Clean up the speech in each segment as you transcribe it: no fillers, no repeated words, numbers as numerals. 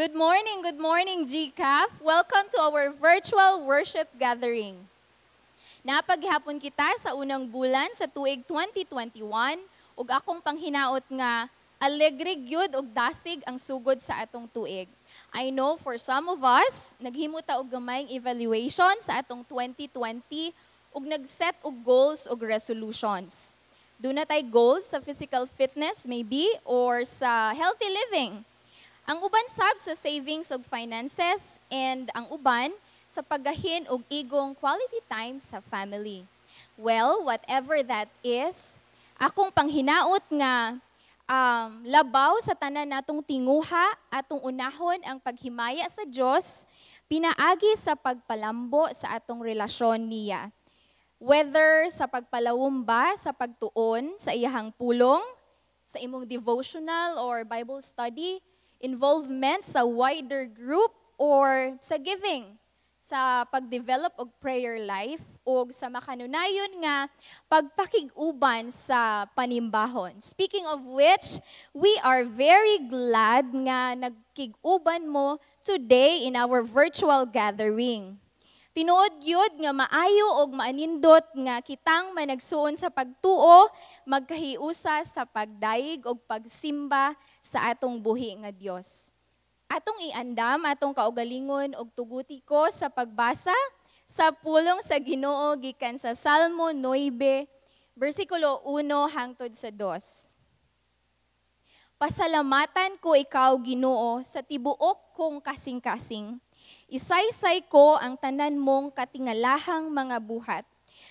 Good morning, GCAF. Welcome to our virtual worship gathering. Napaghapon kita sa unang bulan sa tuig 2021 ug akong panghinaot nga alegre gyud ug dasig ang sugod sa atong tuig. I know for some of us, naghimota og gamayng evaluation sa atong 2020 ug nag-set og goals ug resolutions. Doon na tay goals sa physical fitness maybe or sa healthy living. Ang uban sab sa savings ug finances and ang uban sa paggahin og igong quality time sa family. Well, whatever that is, akong panghinaot nga labaw sa tanan natong tinguha atong unahon ang paghimaya sa Dios pinaagi sa pagpalambo sa atong relasyon niya. Whether sa pagpalawom ba sa pagtuon sa iyahang pulong, sa imong devotional or Bible study, involvement sa wider group or sa giving, sa pag-develop og prayer life o sa makanunayon nga pagpakig-uban sa panimbahon. Speaking of which, we are very glad nga nagkig-uban mo today in our virtual gathering. Tinuod gyud nga maayo og maanindot nga kitang managsuon sa pagtuo, magkahiusa sa pagdaig og pagsimba sa atong buhi nga Dios. Atong iandam atong kaugalingon og tuguti ko sa pagbasa sa pulong sa Ginoo gikan sa Salmo 9 bersikulo 1 hangtod sa 2. Pasalamatan ko ikaw, Ginoo, sa tibuok kong kasing-kasing. Isaysay ko ang tanan mong katingalahang mga buhat.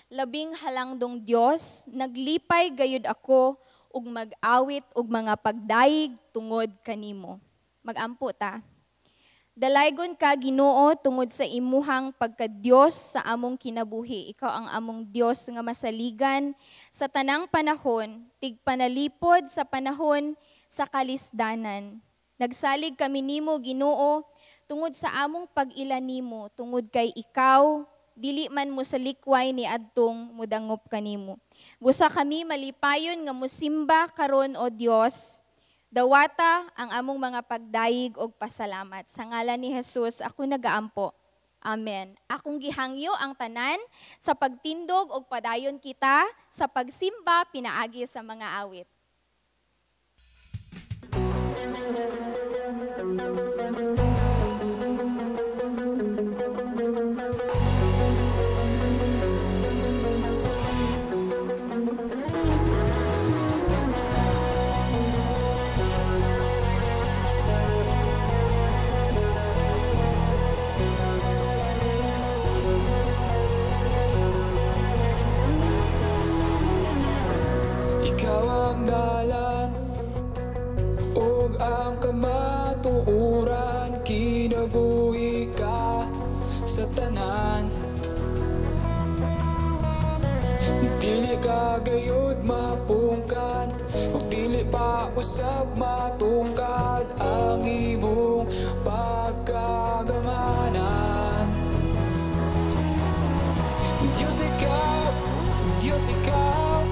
Labing halangdong Dios, naglipay gayud ako ug mag-awit ug mga pagdaig tungod kanimo. Magampo ta. Dalaygon ka, Ginoo, tungod sa imuhang pagka-Dios sa among kinabuhi. Ikaw ang among Dios nga masaligan sa tanang panahon, tigpanalipod sa panahon sa kalisdanan. Nagsalig kami nimo, Ginoo, tungod sa among pag-ila nimo, tungod kay ikaw, dili man mo sa likway ni adtong mudangop kanimo. Busa kami malipayon nga musimba karon o Dios, dawata ang among mga pagdayig og pasalamat. Sa ngalan ni Jesus, ako nagaampo. Amen. Akong gihangyo ang tanan sa pagtindog og padayon kita sa pagsimba pinaagi sa mga awit. Kamatuuran, kinabuhi ka sa tanan. Dili ka gayud mapungkan, ug dili pa usab matungkad ang imong pagkagamanan. Diyos ikaw, Diyos ikaw,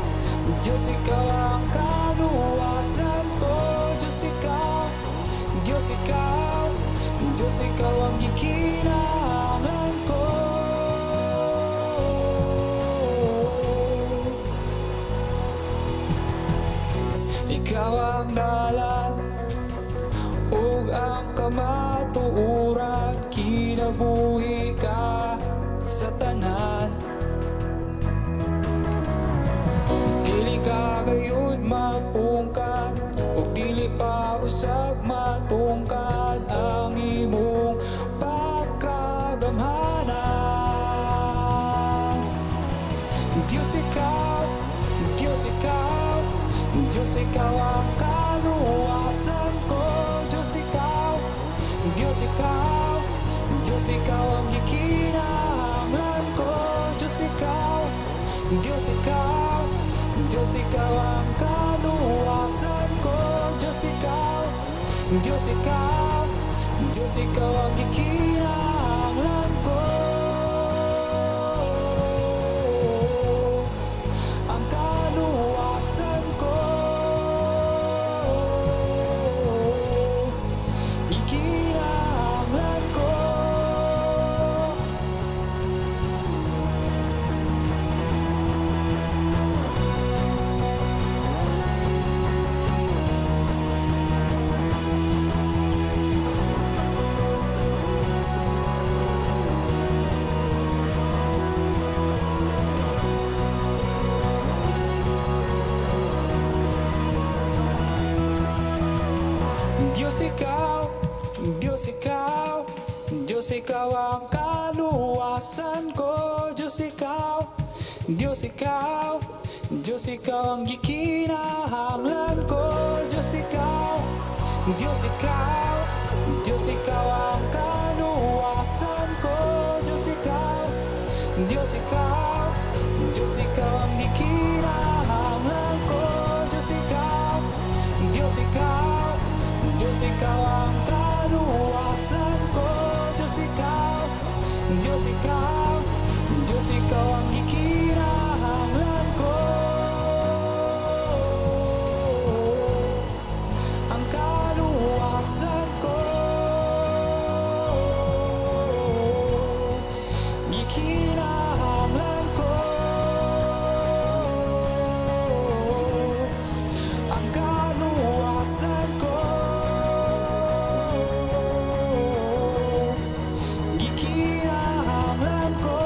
Diyos ikaw ang kaluwasan ko. Diyos ikaw, Diyos ikaw, Diyos ikaw ang gikinahanglan ko. Ikaw ang dalan ug ang kamatuoran, kinabuhi ka sa tanan. Dili ka gayud mapungkan, ug dili pa usab matungkad ang imong pagkagamhanan. Diyos ikaw, Diyos ikaw, Diyos ikaw ang kaluwasan ko. Diyos ikaw, Diyos ikaw, Diyos ikaw ang gikinahanglan ko. Diyos ikaw, Diyos ikaw, Diyos ikaw ang kaluwasan ko. Diyos ikaw, Diyos ikaw, Diyos ikaw ang gikinahanglan ko. Ang kaluwasan ko, gikinahanglan Diyos ikaw, Diyos ikaw, Diyos ikaw ang kaluwasan ko. Diyos ikaw, Diyos ikaw, Diyos ikaw ang gikinahanglan ko. Diyos ikaw, Diyos ikaw, Diyos ikaw ang kaluwasan ko. Diyos ikaw, Diyos ikaw, Diyos ikaw ang gikinahanglan ko. Diyos ikaw, Diyos ikaw, Diyos ikaw ang kaluwasan ko. Diyos ikaw, Diyos ikaw, Diyos ikaw ang gikinahanglan ko. Ang kaluwasan ko, gikinahanglan ko. Ang kaluwasan ko, gikinahanglan ko.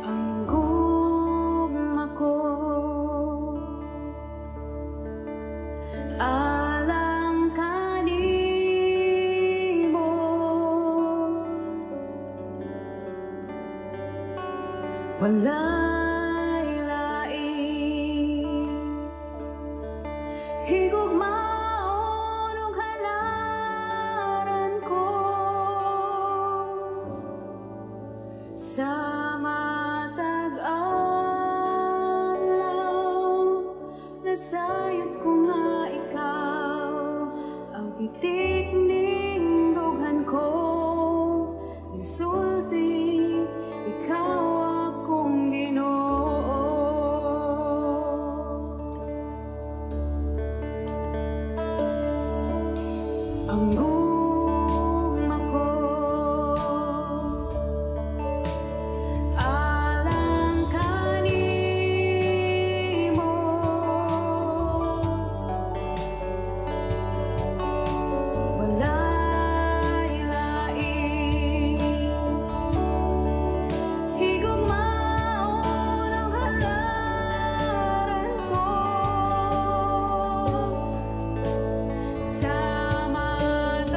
Ang gugma ko alang kanimo, walay lain higugmaon ug halaran ko sa matag adlaw. Nasayod ko nga ikaw ang itik ning dughan ko. Insulti, ikaw akong Ginoo. Ang gugma ko alang kanimo, walay lain higugmaon ang halaran ko sa matag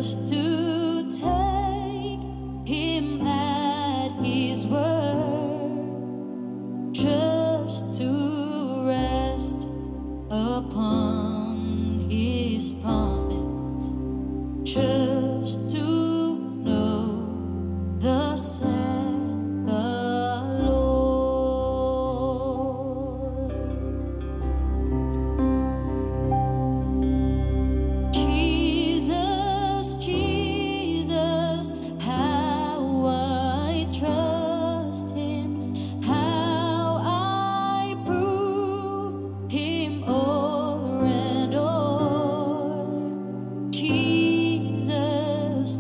just to take him at his word, just to rest upon his promise, just to know the said the Lord. Jesus, Jesus, how I trust him, how I prove him o'er and o'er. Jesus,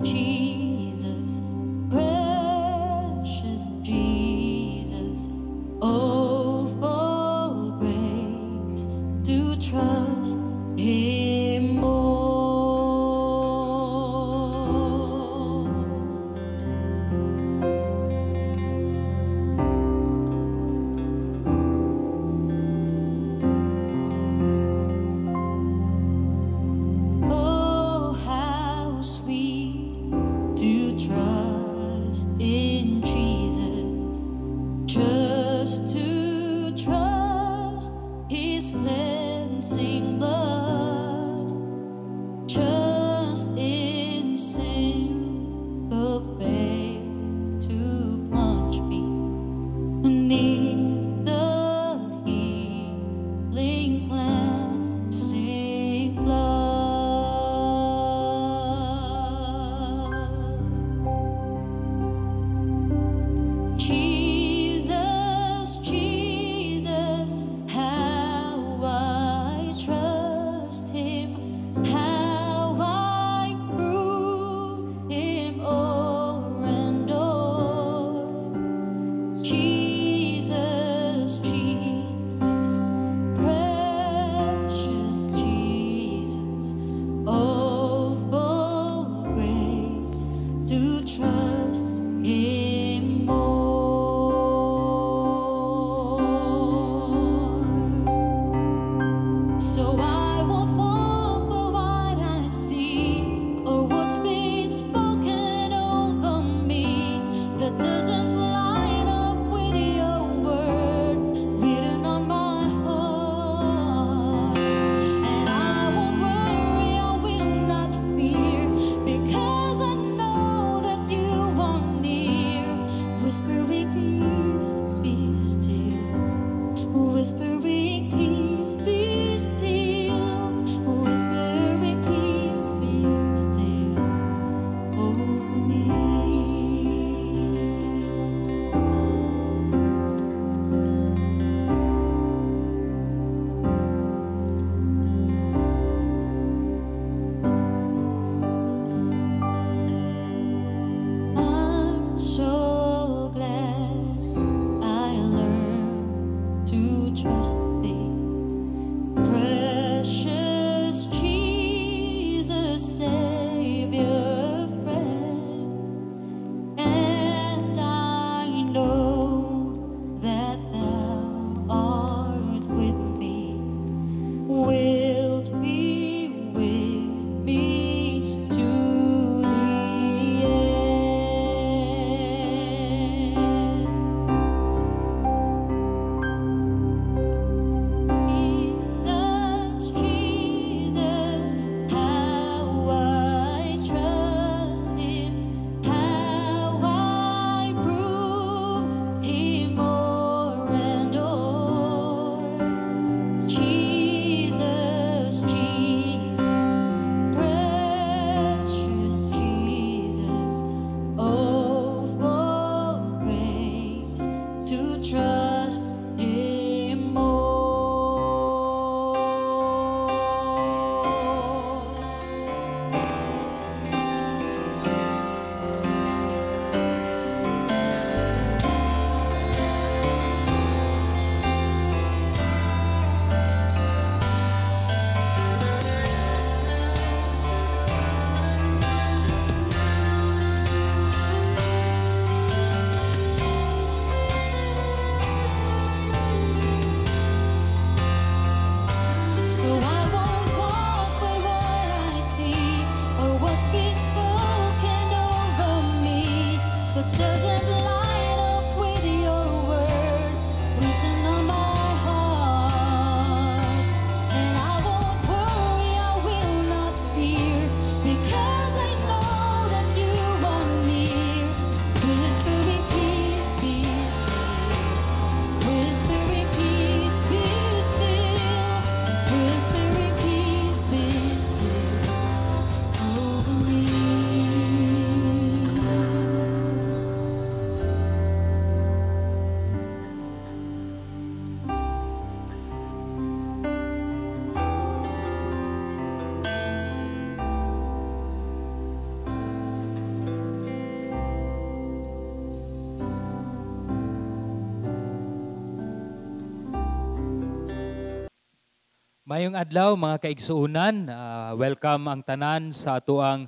Mayong adlaw mga kaigsuunan, welcome ang tanan sa atuang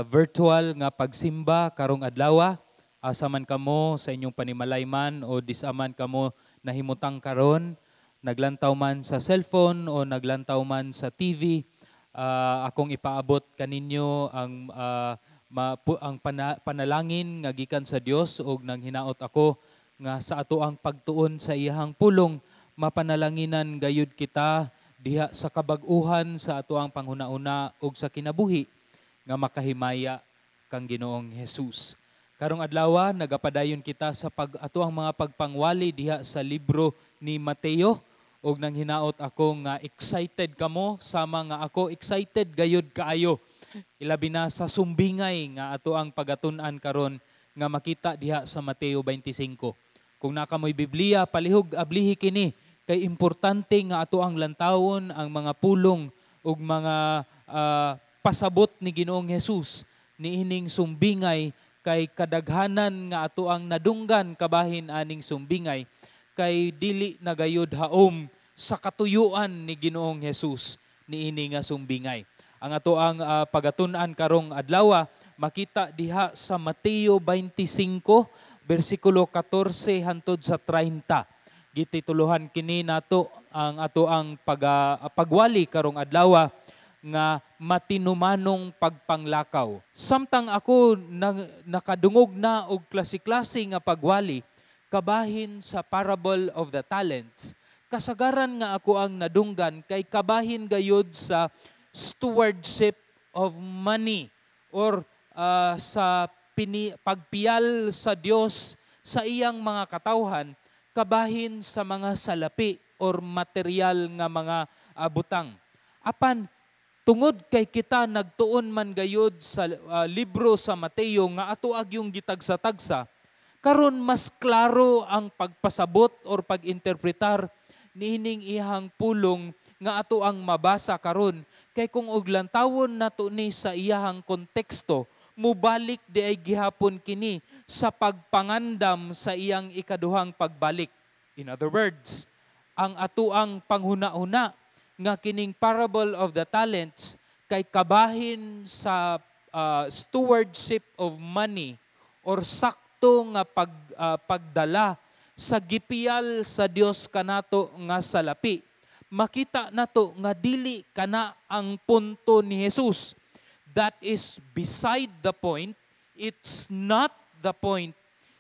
virtual nga pagsimba karong adlaw. Asa man kamo sa inyong panimalayman o disaman kamo nahimutang karon, naglantaw man sa cellphone o naglantaw man sa TV, akong ipaabot kaninyo ang panalangin nga gikan sa Dios ug nang hinaot ako nga sa atoang pagtuon sa iyang pulong mapanalanginan gayud kita diha sa kabag-uhan sa atoang panghuna-una ug sa kinabuhi nga makahimaya kang Ginoong Hesus. Karong adlaw nagapadayon kita sa atoang mga pagpangwali diha sa libro ni Mateo ug nang hinaot ako nga excited kamo sama nga ako excited gayud kaayo. Ilabi na sa sumbingay nga atoang pagatun-an karon nga makita diha sa Mateo 25. Kung nakamoy Biblia palihog ablihi kini kay importante nga ato ang lantawon ang mga pulong ug mga pasabot ni Ginoong Hesus niining sumbingay kay kadaghanan nga ato ang nadunggan kabahin aning sumbingay kay dili nagayod haom sa katuyuan ni Ginoong Hesus niini nga sumbingay. Ang ato ang pagatun-an karong adlaw makita diha sa Mateo 25 bersikulo 14 hangtod sa 30. Gitituluhan kini nato ang ato ang pagwali karong adlaw nga matinumanong pagpanglakaw. Samtang ako nakadungog na og klase-klase nga pagwali kabahin sa parable of the talents. Kasagaran nga ako ang nadunggan kay kabahin gayud sa stewardship of money or sa pagpiyal sa Dios sa iyang mga katawhan kabahin sa mga salapi or material nga mga butang. Apan tungod kay kita nagtuon man gayud sa libro sa Mateo nga ato agyong gitagsa-tagsa, karon mas klaro ang pagpasabot or pag-interpretar niining ihang pulong nga ato ang mabasa karon kay kung og lantawon nato ni sa iyahang konteksto mubalik di ay gihapon kini sa pagpangandam sa iyang ikaduhang pagbalik. In other words, ang atuang panghuna-una nga kining parable of the talents kay kabahin sa stewardship of money or sakto nga pagdala sa gipiyal sa Dios kanato nga salapi. Makita nato nga dili kana ang punto ni Jesus. That is beside the point. It's not the point.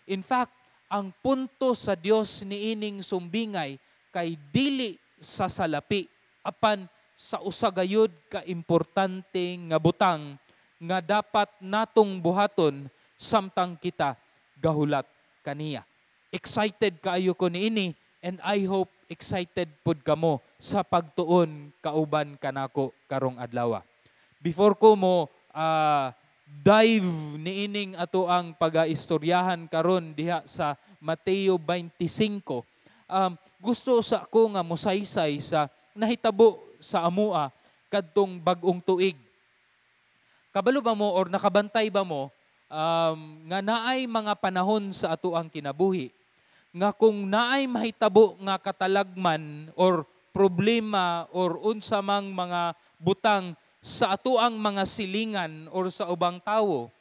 In fact, ang punto sa Dios niining sumbingay kay dili sa salapi apan sa usagayod ka importante nga butang nga dapat natong buhaton samtang kita gahulat kaniya. Excited kaayo ko niini and I hope excited pud kamo sa pagtuon kauban kanako karong adlaw. Before ko mo dive niining ato ang pagaistoryahan karon diha sa Mateo 25, gusto sa ako nga mosaysay sa nahitabo sa amua kadtong bag-ong tuig. Kabalo ba mo or nakabantay ba mo nga naay mga panahon sa ato ang kinabuhi nga kung naay mahitabo nga katalagman or problema or unsa mang mga butang sa atuang mga silingan or sa ubang tawo,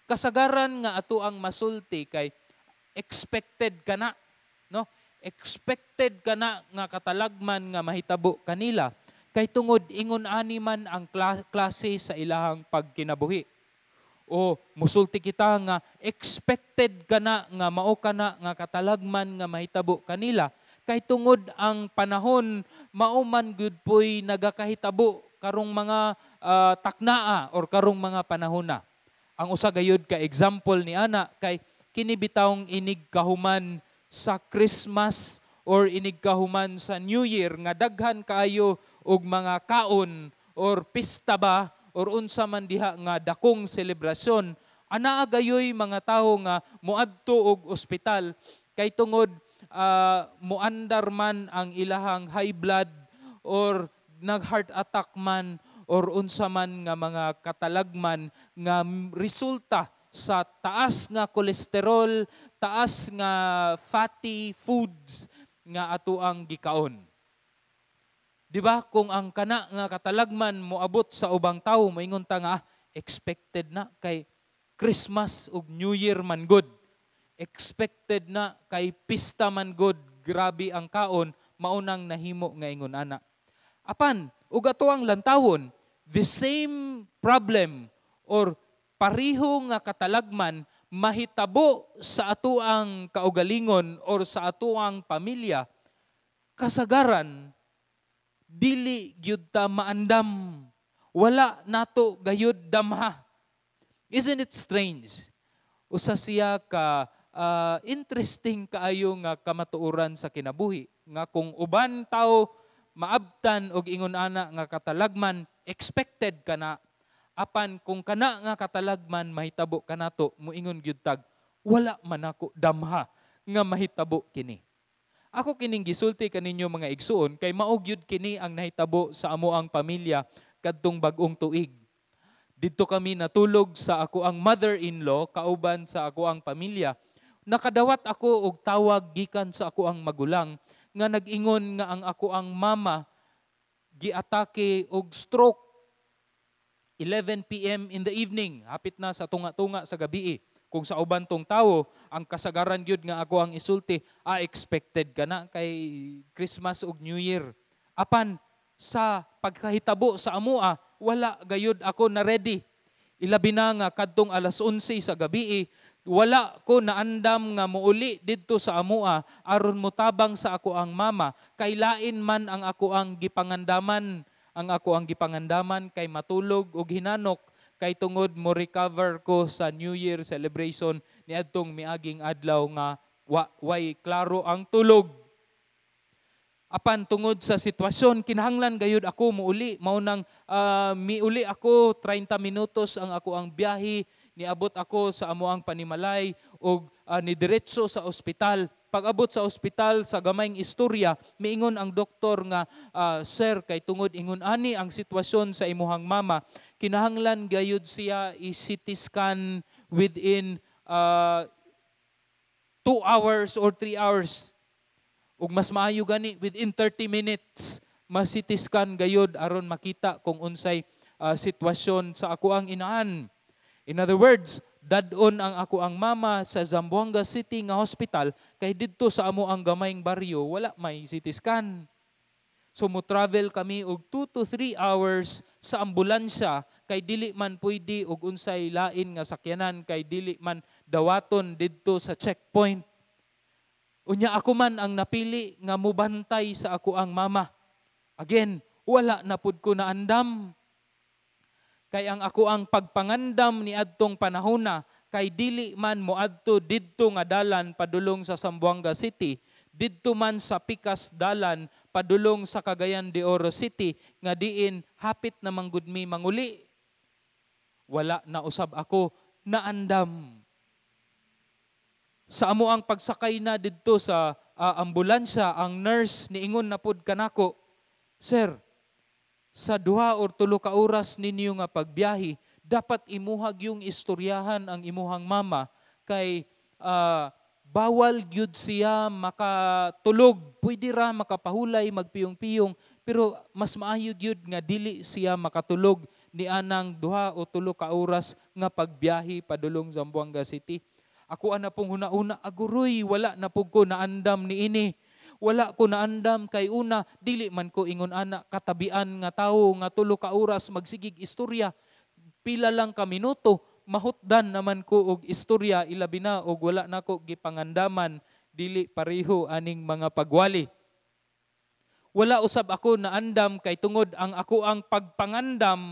kasagaran nga atuang masulti kay expected ka na, no? Expected ka na nga katalagman nga mahitabo kanila kay tungod ingon ani man ang klase sa ilahang pagkinabuhi. O musulti kita nga expected ka na nga mao ka na nga katalagman nga mahitabo kanila kay tungod ang panahon mao man gud poy nagakahitabo karong mga taknaa or karong mga panahona. Ang usa gayud ka example ni ana kay kini bitawng inig kahuman sa Christmas or inig kahuman sa New Year nga daghan kaayo og mga kaon or pista ba or unsa man diha nga dakong selebrasyon. Anaa gayoy mga tawo nga moadto og ospital kay tungod muandar man ang ilahang high blood or nag-heart attack man or unsa man nga mga katalagman nga resulta sa taas nga kolesterol, taas nga fatty foods nga ato ang gikaon. Di ba kung ang kana nga katalagman moabot sa ubang tawo, moingon ta nga expected na kay Christmas ug New Year man good. Expected na kay pista man good, grabe ang kaon, maunang nahimo nga ingon ana. Apan ug ato ang lantawon, the same problem or pariho nga katalagman mahitabo sa ato ang kaugalingon or sa ato ang pamilya, kasagaran dili gyud ta maandam, wala nato gayud damha. Isn't it strange? Usa siya ka interesting kaayo nga kamatuoran sa kinabuhi nga kung uban tao maabtan og ingon ana nga katalagman, expected kana. Apan kung kana nga katalagman mahitabo kanato, muingon gyud tag wala man ako damha nga mahitabo kini. Ako kining gisulti kaninyo mga igsuon kay mao gyud kini ang nahitabo sa amo ang pamilya kadtong bag-ong tuig. Didto kami natulog sa ako ang mother-in-law kauban sa ako ang pamilya. Nakadawat ako og tawag gikan sa ako ang magulang nga nag-ingon nga ang ako ang mama giatake og stroke 11 p.m. in the evening, hapit na sa tunga-tunga sa gabi. Kung sa uban tong tawo, ang kasagaran gyud nga ako ang isulti, expected ka na kay Christmas ug New Year. Apan sa pagkahitabo sa amua, wala gayud ako na ready. Ilabi na nga kadtong alas 11 sa gabi, wala ko naandam nga muuli didto sa amua aron mutabang sa ako ang mama, kay lain man ang ako ang gipangandaman. Ang ako ang gipangandaman kay matulog og hinanok kay tungod mo recover ko sa New Year celebration niadtong miaging adlaw nga way klaro ang tulog. Apan tungod sa sitwasyon kinahanglan gayud ako muuli, mao nang miuli ako 30 minutos ang ako ang biyahe, niabot ako sa amo ang panimalay ug nidiretso sa ospital. Pag-abot sa ospital sa gamayng istorya, miingon ang doktor nga, sir, kay tungod ingon ani ang sitwasyon sa imuhang mama, kinahanglan gayud siya i-CT scan within 2 hours or 3 hours. Ug mas maayo gani within 30 minutes, mas-CT scan gayud aron makita kung unsay sitwasyon sa ako ang inaan. In other words, dadon ang ako ang mama sa Zamboanga City nga hospital kay didto sa amo ang gamayng baryo wala may CT scan. So mo travel kami og 2 to 3 hours sa ambulansya kay dili man pwede og unsay lain nga sakyanan kay dili man dawaton didto sa checkpoint. Unya ako man ang napili nga mubantay sa ako ang mama. Again, wala na pud ko naandam. Kay ang ako ang pagpangandam ni adtong panahona kay dili man moadto didto nga dalan padulong sa Zamboanga City, didto man sa Pikas dalan padulong sa Cagayan de Oro City nga diin hapit na manggud mi manguli. Wala na usab ako naandam. Sa amo ang pagsakay na didto sa ambulansya, ang nurse niingon na pud kanako, sir, sa 2 or 3 ka oras ninyo nga pagbiyahe, dapat imuhag yung istoryahan ang imuhang mama kay bawal gyud siya makatulog. Pwede ra makapahulay, magpiyong-piyong, pero mas maayo gyud nga dili siya makatulog ni anang 2 o 3 ka oras nga pagbiyahe padulong Zamboanga City. Ako ana pong huna-una, aguroy, wala na pug ko naandam ni ini. Wala ko naandam kay una, dili man ko ingon ana katabian nga tawo nga 3 ka oras magsigig istorya. Pila lang ka minuto, mahutdan naman ko og istorya, ilabi na og wala nako gipangandaman, dili pareho aning mga pagwali. Wala usab ako naandam kay tungod ang ako ang pagpangandam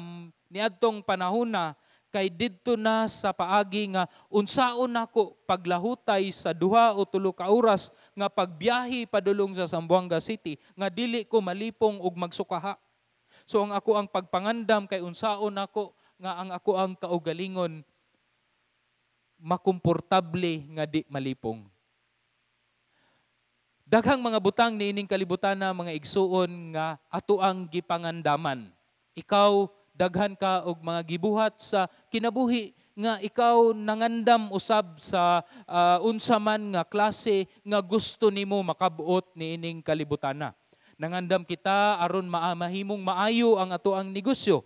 niadtong panahona kay didto na sa paagi nga unsaon nako paglahutay sa 2 o 3 ka oras nga pagbiyahe padulong sa Zamboanga City nga dili ko malipong og magsukaha. So ang ako ang pagpangandam kay unsaon nako nga ang ako ang kaugalingon makomportable nga di malipong. Daghang mga butang niining kalibutan na mga igsuon nga ato ang gipangandaman. Ikaw daghan ka og mga gibuhat sa kinabuhi nga ikaw nangandam usab sa unsa man nga klase nga gusto nimo makabuot niining kalibutana. Nangandam kita aron mahimong maayo ang atoang negosyo.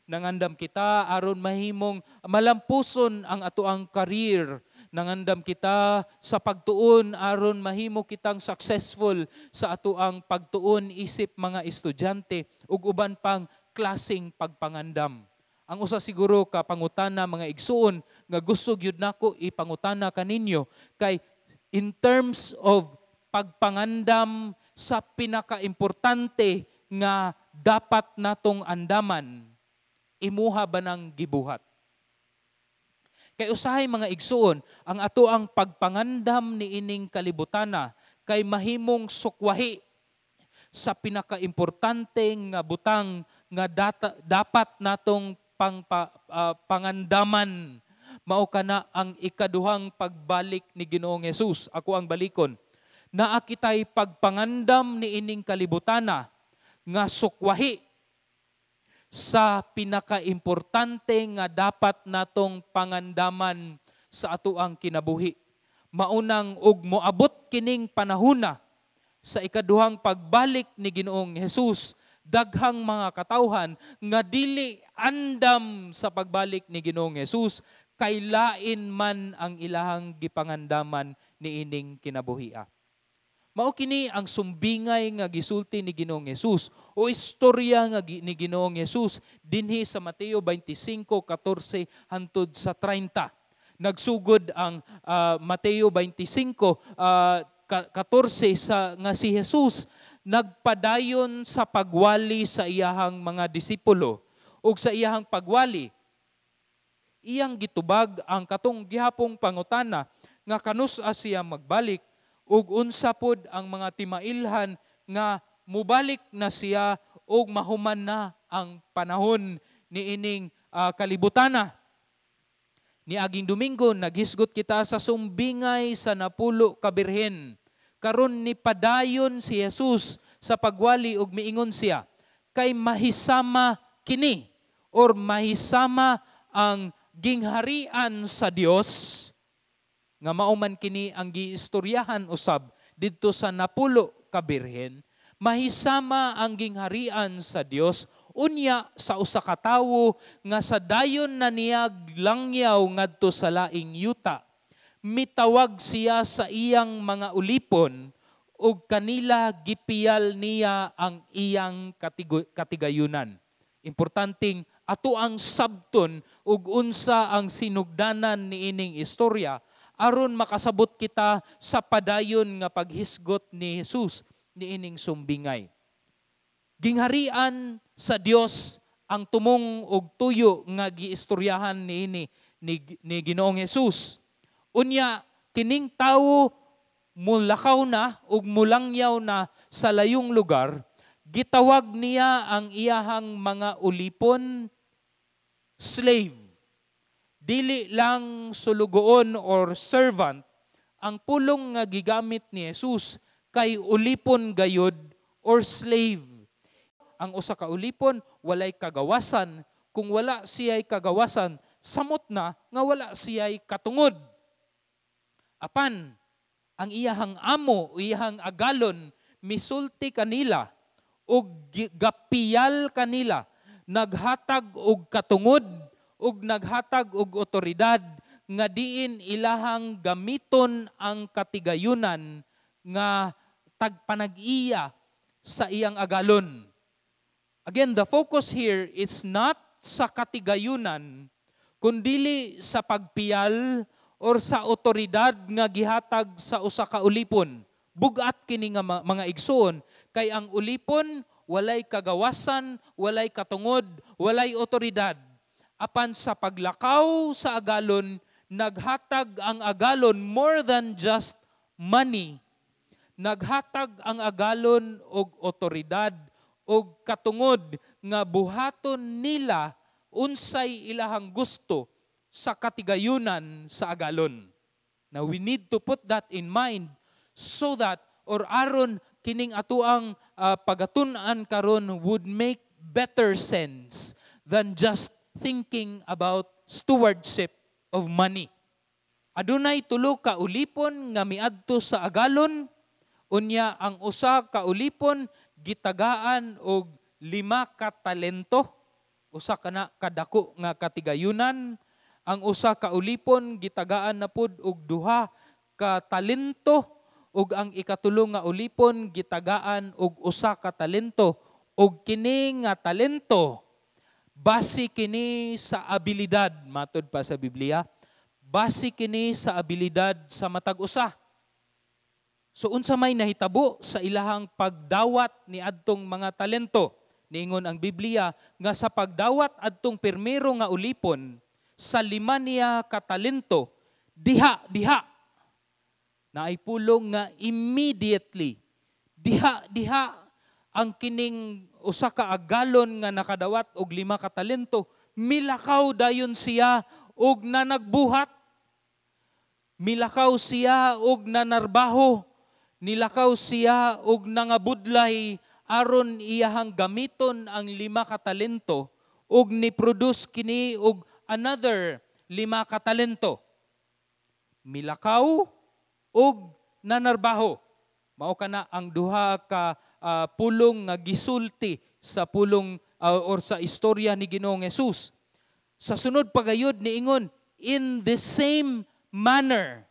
Nangandam kita aron mahimong malampuson ang atoang career. Nangandam kita sa pagtuon aron mahimo kitang successful sa atoang pagtuon isip mga estudyante ug uban pang klaseng pagpangandam. Ang usa siguro ka pangutana mga igsuon nga gusto gyud nako ipangutana kaninyo kay in terms of pagpangandam sa pinakaimportante nga dapat natong andaman, imuha ba ng gibuhat? Kay usahay mga igsuon, ang ato ang pagpangandam ni ining kalibutana kay mahimong sukwahi sa pinakaimportante nga butang nga dapat natong pangandaman. Mao kana ang ikaduhang pagbalik ni Ginoong Hesus. Ako ang balikon. Naa kitay pagpangandam ni ining kalibutana nga sukwahi sa pinakaimportante nga dapat natong pangandaman sa atoang kinabuhi. Maunang ug moabot kining panahona sa ikaduhang pagbalik ni Ginoong Hesus, daghang mga katawhan nga dili andam sa pagbalik ni Ginoong Hesus, kay lain man ang ilahang gipangandaman ni ining kinabuhia. Mao kini ang sumbingay nga gisulti ni Ginoong Hesus o istorya nga ni Ginoong Hesus dinhi sa Mateo 25:14 hangtod sa 30. Nagsugod ang Mateo 25:14 nga si Hesus nagpadayon sa pagwali sa iyahang mga disipulo ug sa iyahang pagwali iyang gitubag ang katong gihapong pangutana nga kanus-a siya magbalik ug unsa pod ang mga timailhan nga mubalik na siya ug mahuman na ang panahon ni ining kalibutana. Niaging Domingo naghisgot kita sa sumbingay sa napulo ka birhen. Karon ni padayon si Jesus sa pagwali ug miingon siya kay mahisama kini or mahisama ang gingharian sa Dios nga mauman kini ang giistoryahan usab didto sa napulo ka birhen, mahisama ang gingharian sa Dios unya sa usa ka tawo nga sa dayon na niya langyaw ngadto sa laing yuta. Mitawag siya sa iyang mga ulipon ug kanila gipiyal niya ang iyang katigayunan. Importanteng ato ang sabton ug unsa ang sinugdanan ni ining istorya aron makasabot kita sa padayon nga paghisgot ni Jesus ni ining sumbingay. Gingharian sa Dios ang tumong og tuyo nga giistoryahan ni Ginoong Hesus. Unya kining tawo mulakaw na ug mulangyaw na sa layong lugar, gitawag niya ang iyahang mga ulipon slave. Dili lang sulugoon or servant, ang pulong nga gigamit ni Jesus kay ulipon gayod or slave. Ang usa ka ulipon walay kagawasan, kung wala siya'y kagawasan, samot na nga wala siya'y katungod. Apan, ang iyahang amo, iyahang agalon, misulti kanila o gapiyal kanila, naghatag og katungod ug naghatag og otoridad nga diin ilahang gamiton ang katigayunan nga tagpanag-iya sa iyang agalon. Again, the focus here is not sa katigayunan kundili sa pagpiyal or sa otoridad nga gihatag sa usa ka ulipon. Bugat kini nga mga igsoon kay ang ulipon walay kagawasan, walay katungod, walay otoridad. Apan sa paglakaw sa agalon, naghatag ang agalon more than just money. Naghatag ang agalon og otoridad og katungod nga buhaton nila unsay ilahang gusto sa katigayunan sa agalon. Now we need to put that in mind so that or aron kining atuang pagatun-an karon would make better sense than just thinking about stewardship of money. Adunay tulo ka ulipon nga miadto sa agalon, unya ang usa ka ulipon gitagaan og 5 ka talento, usa kana kadako nga katigayunan. Ang usa ka ulipon gitagaan na pud og 2 ka talento, ug ang ikatulo nga ulipon gitagaan og 1 ka talento. Ug kini nga talento base kini sa abilidad, matud pa sa Biblia, base kini sa abilidad sa matag usa. So unsa may nahitabo sa ilahang pagdawat ni adtong mga talento? Niingon ang Biblia nga sa pagdawat adtong pirmero nga ulipon sa 5 niya ka talento, diha naipulong nga immediately, diha ang kining usa ka agalon nga nakadawat og 5 ka talento, milakaw dayon siya og nanagbuhat, milakaw siya og nanarbaho, nilakaw siya og nangabudlay aron iyahang gamiton ang 5 ka talento og ni-produce kini og another 5 ka talento. Milakaw og nanarbaho. Mao kana ang 2 ka pulong nga gisulti sa pulong or sa istorya ni Ginoong Hesus. Sa sunod pagayod niingon, in the same manner,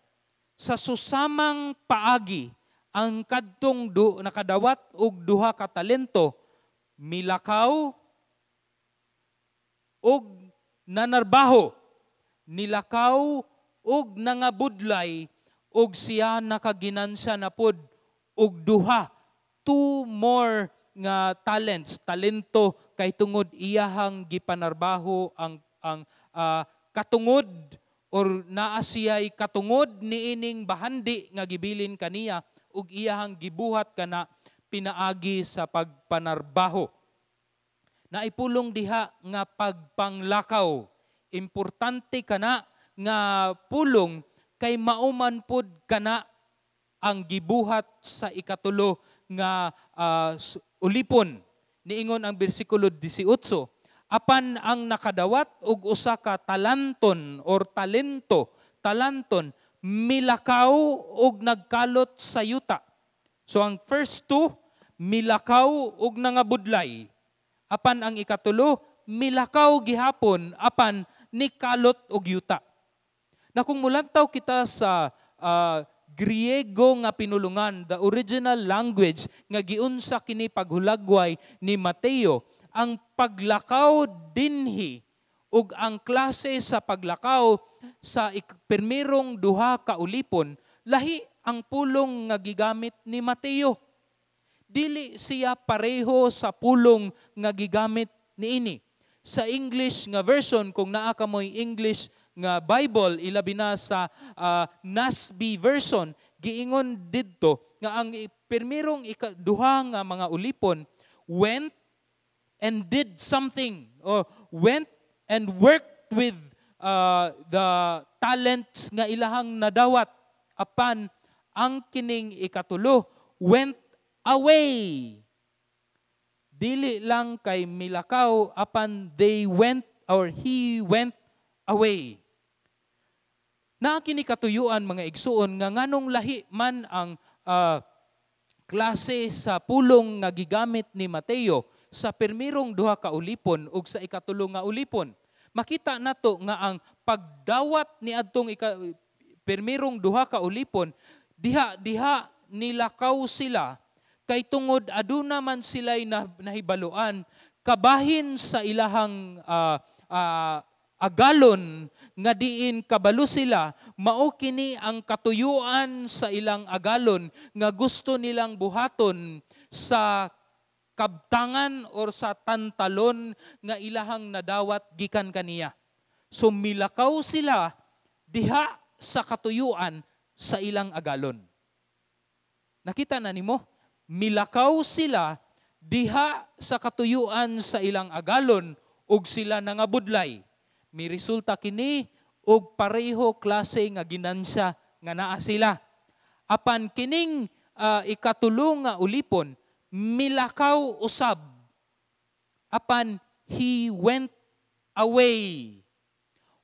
sa susamang paagi, ang kadtong nakadawat og 2 ka talento, milakaw og nanarbaho, nilakaw og nangabudlay, og siya nakaginansya na pod og 2 more nga talento kay tungod iyahang gipanarbaho ang katungod or naa siya'y katungod niining bahandi nga gibilin kaniya ug iyahang gibuhat kana pinaagi sa pagpanarbaho. Naipulong diha nga pagpanglakaw. Importante kana nga pulong kay mauman pod kana ang gibuhat sa ikatulo nga ulipon. Niingon ang bersikulo 18, apan ang nakadawat og 1 ka talanton or talanton, milakaw og nagkalot sa yuta. So ang first 2, milakaw og nangabudlay. Apan ang ikatulo, milakaw gihapon apan nikalot og yuta. Na kung mulantaw kita sa Griego nga pinulungan, the original language nga giunsa kini paghulagway ni Mateo, ang paglakaw dinhi ug ang klase sa paglakaw sa pirmirong 2 ka ulipon, lahi ang pulong nga gigamit ni Mateo. Dili siya pareho sa pulong nga gigamit niini. Sa English nga version, kung naa ka mo'y English nga Bible, ilabi na sa NASB version, giingon didto nga ang pirmirong 2 nga mga ulipon went and did something or went and worked with the talents nga ilahang nadawat. Apan ang kining ikatulo went away. Dili lang kay milakaw, apan they went or he went away. Na kini katuyuan mga igsuon nga nganong lahi man ang klase sa pulong nga gigamit ni Mateo sa pirmirong 2 ka ulipon ug sa ikatulo nga ulipon. Makita nato nga ang pagdawat ni adtong pirmirong 2 ka ulipon, diha nilakaw sila kay tungod aduna man sila'y nahibaluan kabahin sa ilahang agalon nga diin kabalo sila, mao kini ang katuyuan sa ilang agalon nga gusto nilang buhaton sa kabtangan or sa tantalon nga ilahang nadawat gikan kaniya. So milakaw sila diha sa katuyuan sa ilang agalon. Nakita na nimo? Milakaw sila diha sa katuyuan sa ilang agalon ug sila nangabudlay. May resulta kini og pareho klase nga ginansya nga naa sila. Apan kining ikatulo nga ulipon, milakaw usab. Apan he went away.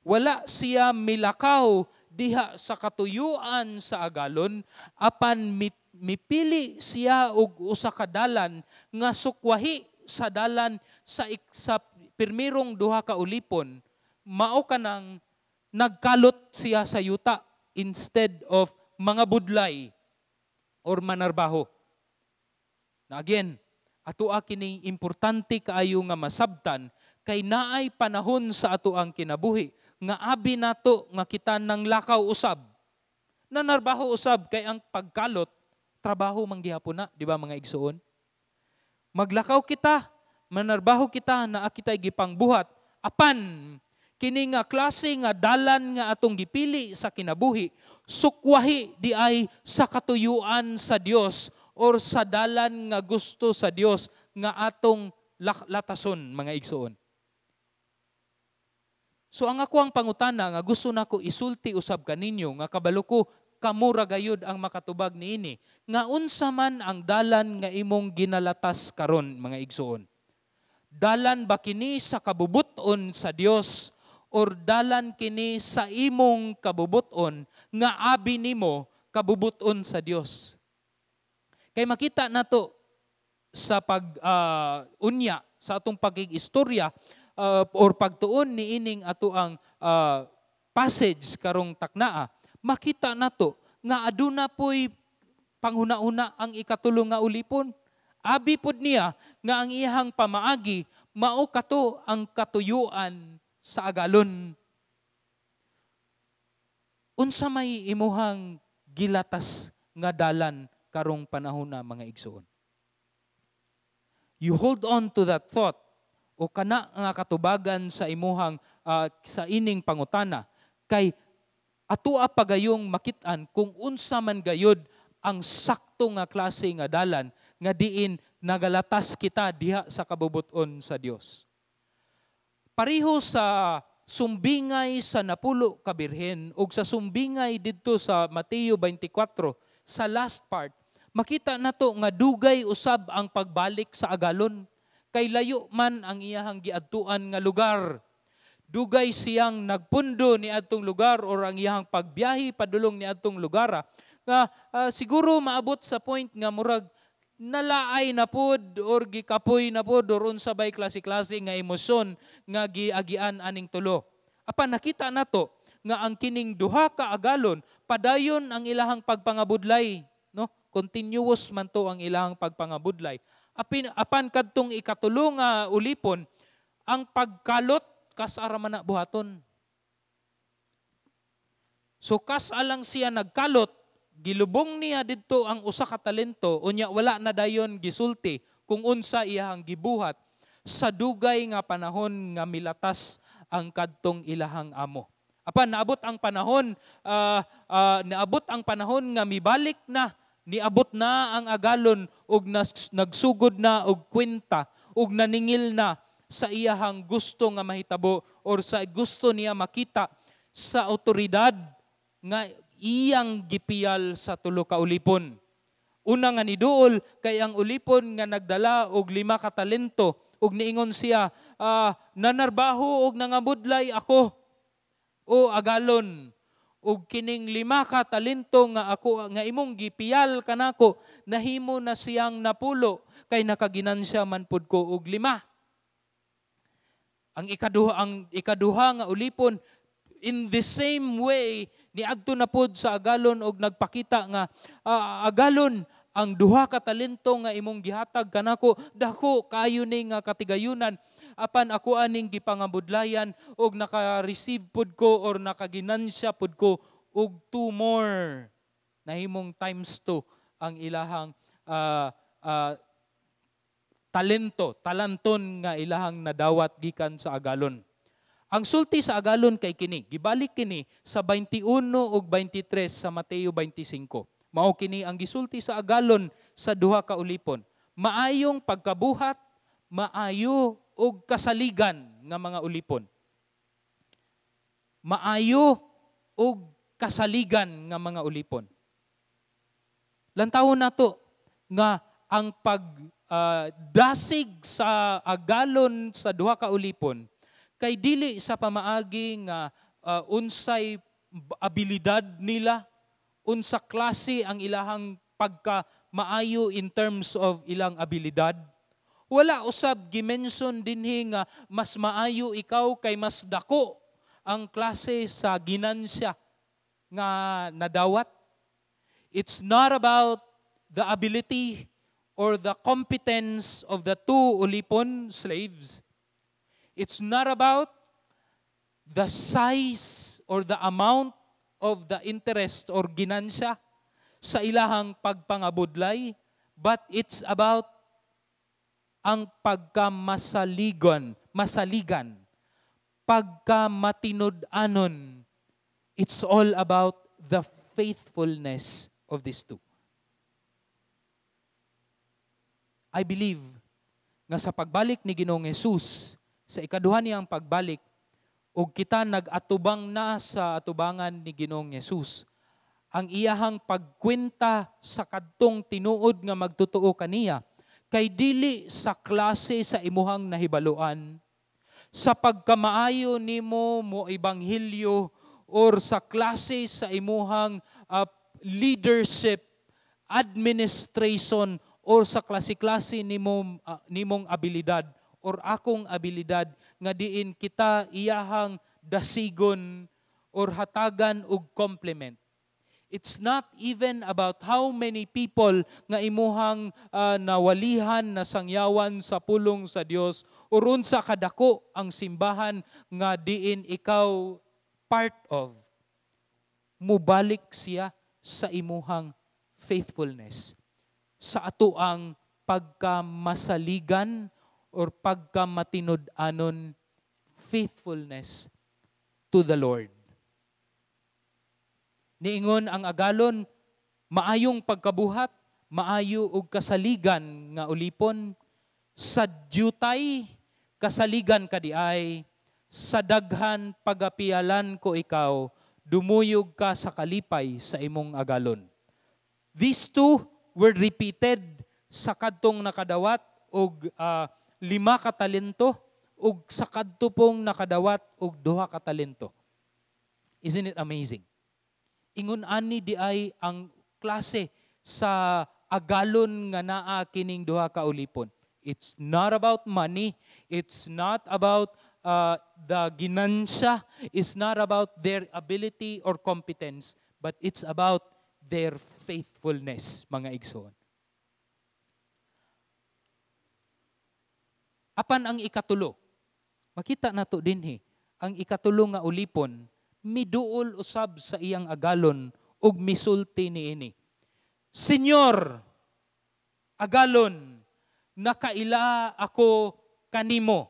Wala siya milakaw diha sa katuyuan sa agalon, apan mipili siya og usa ka dalan nga sukwahi sa dalan sa pirmirong duha ka ulipon, mao kanang nagkalot siya sa yuta instead of mga budlay or manarbaho. Na again, atoa kining importante kaayo nga masabtan kay naay panahon sa ato ang kinabuhi nga abi nato nga kita nang lakaw usab. Nanarbaho usab kay ang pagkalot trabaho manggihapon na, di ba mga igsuon? Maglakaw kita, manarbaho kita na kita gipangbuhat apan kini nga klase nga dalan nga atong gipili sa kinabuhi sukwahi di ay sa katuyuan sa Dios or sa dalan nga gusto sa Dios nga atong latason mga igsuon. So ang ako ang pangutana nga gusto nako isulti usab kaninyo nga kabalo ko kamura gayud ang makatubag niini nga unsa man ang dalan nga imong ginalatas karon mga igsuon. Dalan ba kini sa kabubuton sa Dios or dalan kini sa imong kabubuton nga abi nimo kabubuton sa Dios? Kay makita nato sa unya sa atong pagig-istorya or pagtuon ni ining ato ang passage karong taknaa, makita nato nga aduna po'y panghuna-una ang ikatulo nga ulipon. Abi pod niya nga ang iyang pamaagi mao kato ang katuyuan sa agalon. Unsa may imuhang gilatas nga dalan karong panahon na mga igsoon? You hold on to that thought o kana nga katubagan sa imuhang sa ining pangutana kay atua pagayong makit-an kung unsa man gayud ang sakto nga klase nga dalan nga diin nagalatas kita diha sa kabubuton sa Dios. Pareho sa sumbingay sa napulo ka birhen ug sa sumbingay didto sa Mateo 24 sa last part, makita nato nga dugay usab ang pagbalik sa agalon kay layo man ang iyahang giadtuan nga lugar. Dugay siyang nagpundo ni adtong lugar or ang iyahang pagbiyahe padulong ni adtong lugar nga siguro maabot sa point nga murag nalaay na pod or gikapoy na pod or unsa bay klase-klase nga emosyon nga giagian aning tulo. Apan nakita nato nga ang kining duha ka agalon padayon ang ilahang pagpangabudlay, no? Continuous man to ang ilahang pagpangabudlay. Apan kadtong ikatulo nga ulipon ang pagkalot kas ara man na buhaton. So kas alang siya nagkalot, gilubong niya didto ang usa ka talento unya wala na dayon gisulti kung unsa iyang gibuhat sa dugay nga panahon nga milatas ang kadtong ilahang amo. Apan naabot ang panahon nga mibalik na, niabot na ang agalon ug nagsugod na og kwenta ug naningil na sa iyahang gusto nga mahitabo or sa gusto niya makita sa awtoridad nga iyang gipiyal sa tulo ka ulipon. Una nga niduol kay ang ulipon nga nagdala og 5 ka talento ug niingon siya, nanarbaho og nangabudlay ako o agalon ug kining 5 ka talento nga ako nga imong gipiyal kanako nahimo na siyang napulo kay nakaginansya man pud ko og 5. Ang ikaduha nga ulipon in the same way niadto na pod sa agalon og nagpakita nga agalon ang duha ka talento nga imong gihatag kanako dako kayo ni nga katigayunan apan ako aning gipangabudlayan og naka-receive pod ko or nakaginansya pod ko og 2 more nahimong times 2 ang ilahang talanton nga ilahang nadawat gikan sa agalon. Ang sulti sa agalon kay kini, gibalik kini sa 21 ug 23 sa Mateo 25. Mao kini ang gisulti sa agalon sa duha ka ulipon. Maayong pagkabuhat, maayo ug kasaligan nga mga ulipon. Maayo ug kasaligan nga mga ulipon. Lantawon nato nga ang dasig sa agalon sa duha ka ulipon kay dili sa pamaagi nga unsay abilidad nila, unsa klase ang ilahang pagka maayo in terms of ilang abilidad. Wala usab gimension dinhi nga mas maayo ikaw kay mas dako ang klase sa ginansya nga nadawat. It's not about the ability or the competence of the two ulipon slaves. It's not about the size or the amount of the interest or ginansya sa ilahang pagpangabudlay, but it's about ang masaligan, pagkamatinud-anon. It's all about the faithfulness of these two. I believe nga sa pagbalik ni Ginoong Hesus, sa ikaduha niyang pagbalik, ug kita nag-atubang na sa atubangan ni Ginoong Hesus, ang iyahang pagkwenta sa kadtong tinuod nga magtotoo kaniya, kay dili sa klase sa imuhang nahibaluan, sa pagkamaayo nimo mo ebanghelyo, or sa klase sa imuhang leadership, administration, or sa klase-klase nimong abilidad, or akong abilidad, nga diin kita iyahang dasigon or hatagan og compliment. It's not even about how many people nga imuhang nawalihan na sangyawan sa pulong sa Dios or unsa kadako ang simbahan nga diin ikaw part of. Mubalik siya sa imuhang faithfulness, sa atoang pagkamasaligan or pagkamatinud-anon faithfulness to the Lord. Niingon ang agalon, maayong pagkabuhat, maayo og kasaligan nga ulipon, sa dyutay kasaligan kadiay, sa daghan pagapialan ko ikaw, dumuyog ka sa kalipay sa imong agalon. These two were repeated sa kadtong nakadawat og 5 ka talento ug sa kadto pong nakadawat og 2 ka talento. Isn't it amazing? Ingon ani di ay ang klase sa agalon nga naa kining 2 ka ulipon. It's not about money, it's not about the ginansya, it's not about their ability or competence, but it's about their faithfulness, mga igsoon. Apan ang ikatulo, makita nato dinhi, ang ikatulo nga ulipon, miduol usab sa iyang agalon ug misulti niini. Senyor, agalon, nakaila ako kanimo.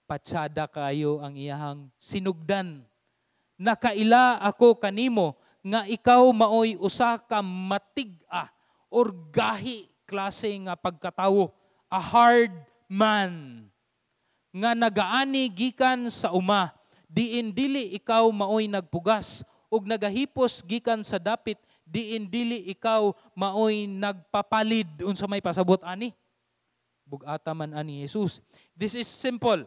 Patsada kayo ang iyahang sinugdan. Nakaila ako kanimo nga ikaw maoy usa ka matig-a or gahi klase nga pagkatawo, a hard man nga nagaani gikan sa uma, diin dili ikaw maoy nagpugas ug nagahipos gikan sa dapit, diin dili ikaw maoy nagpapalid unsa may pasabot ani. Bugata man ani Jesus. This is simple.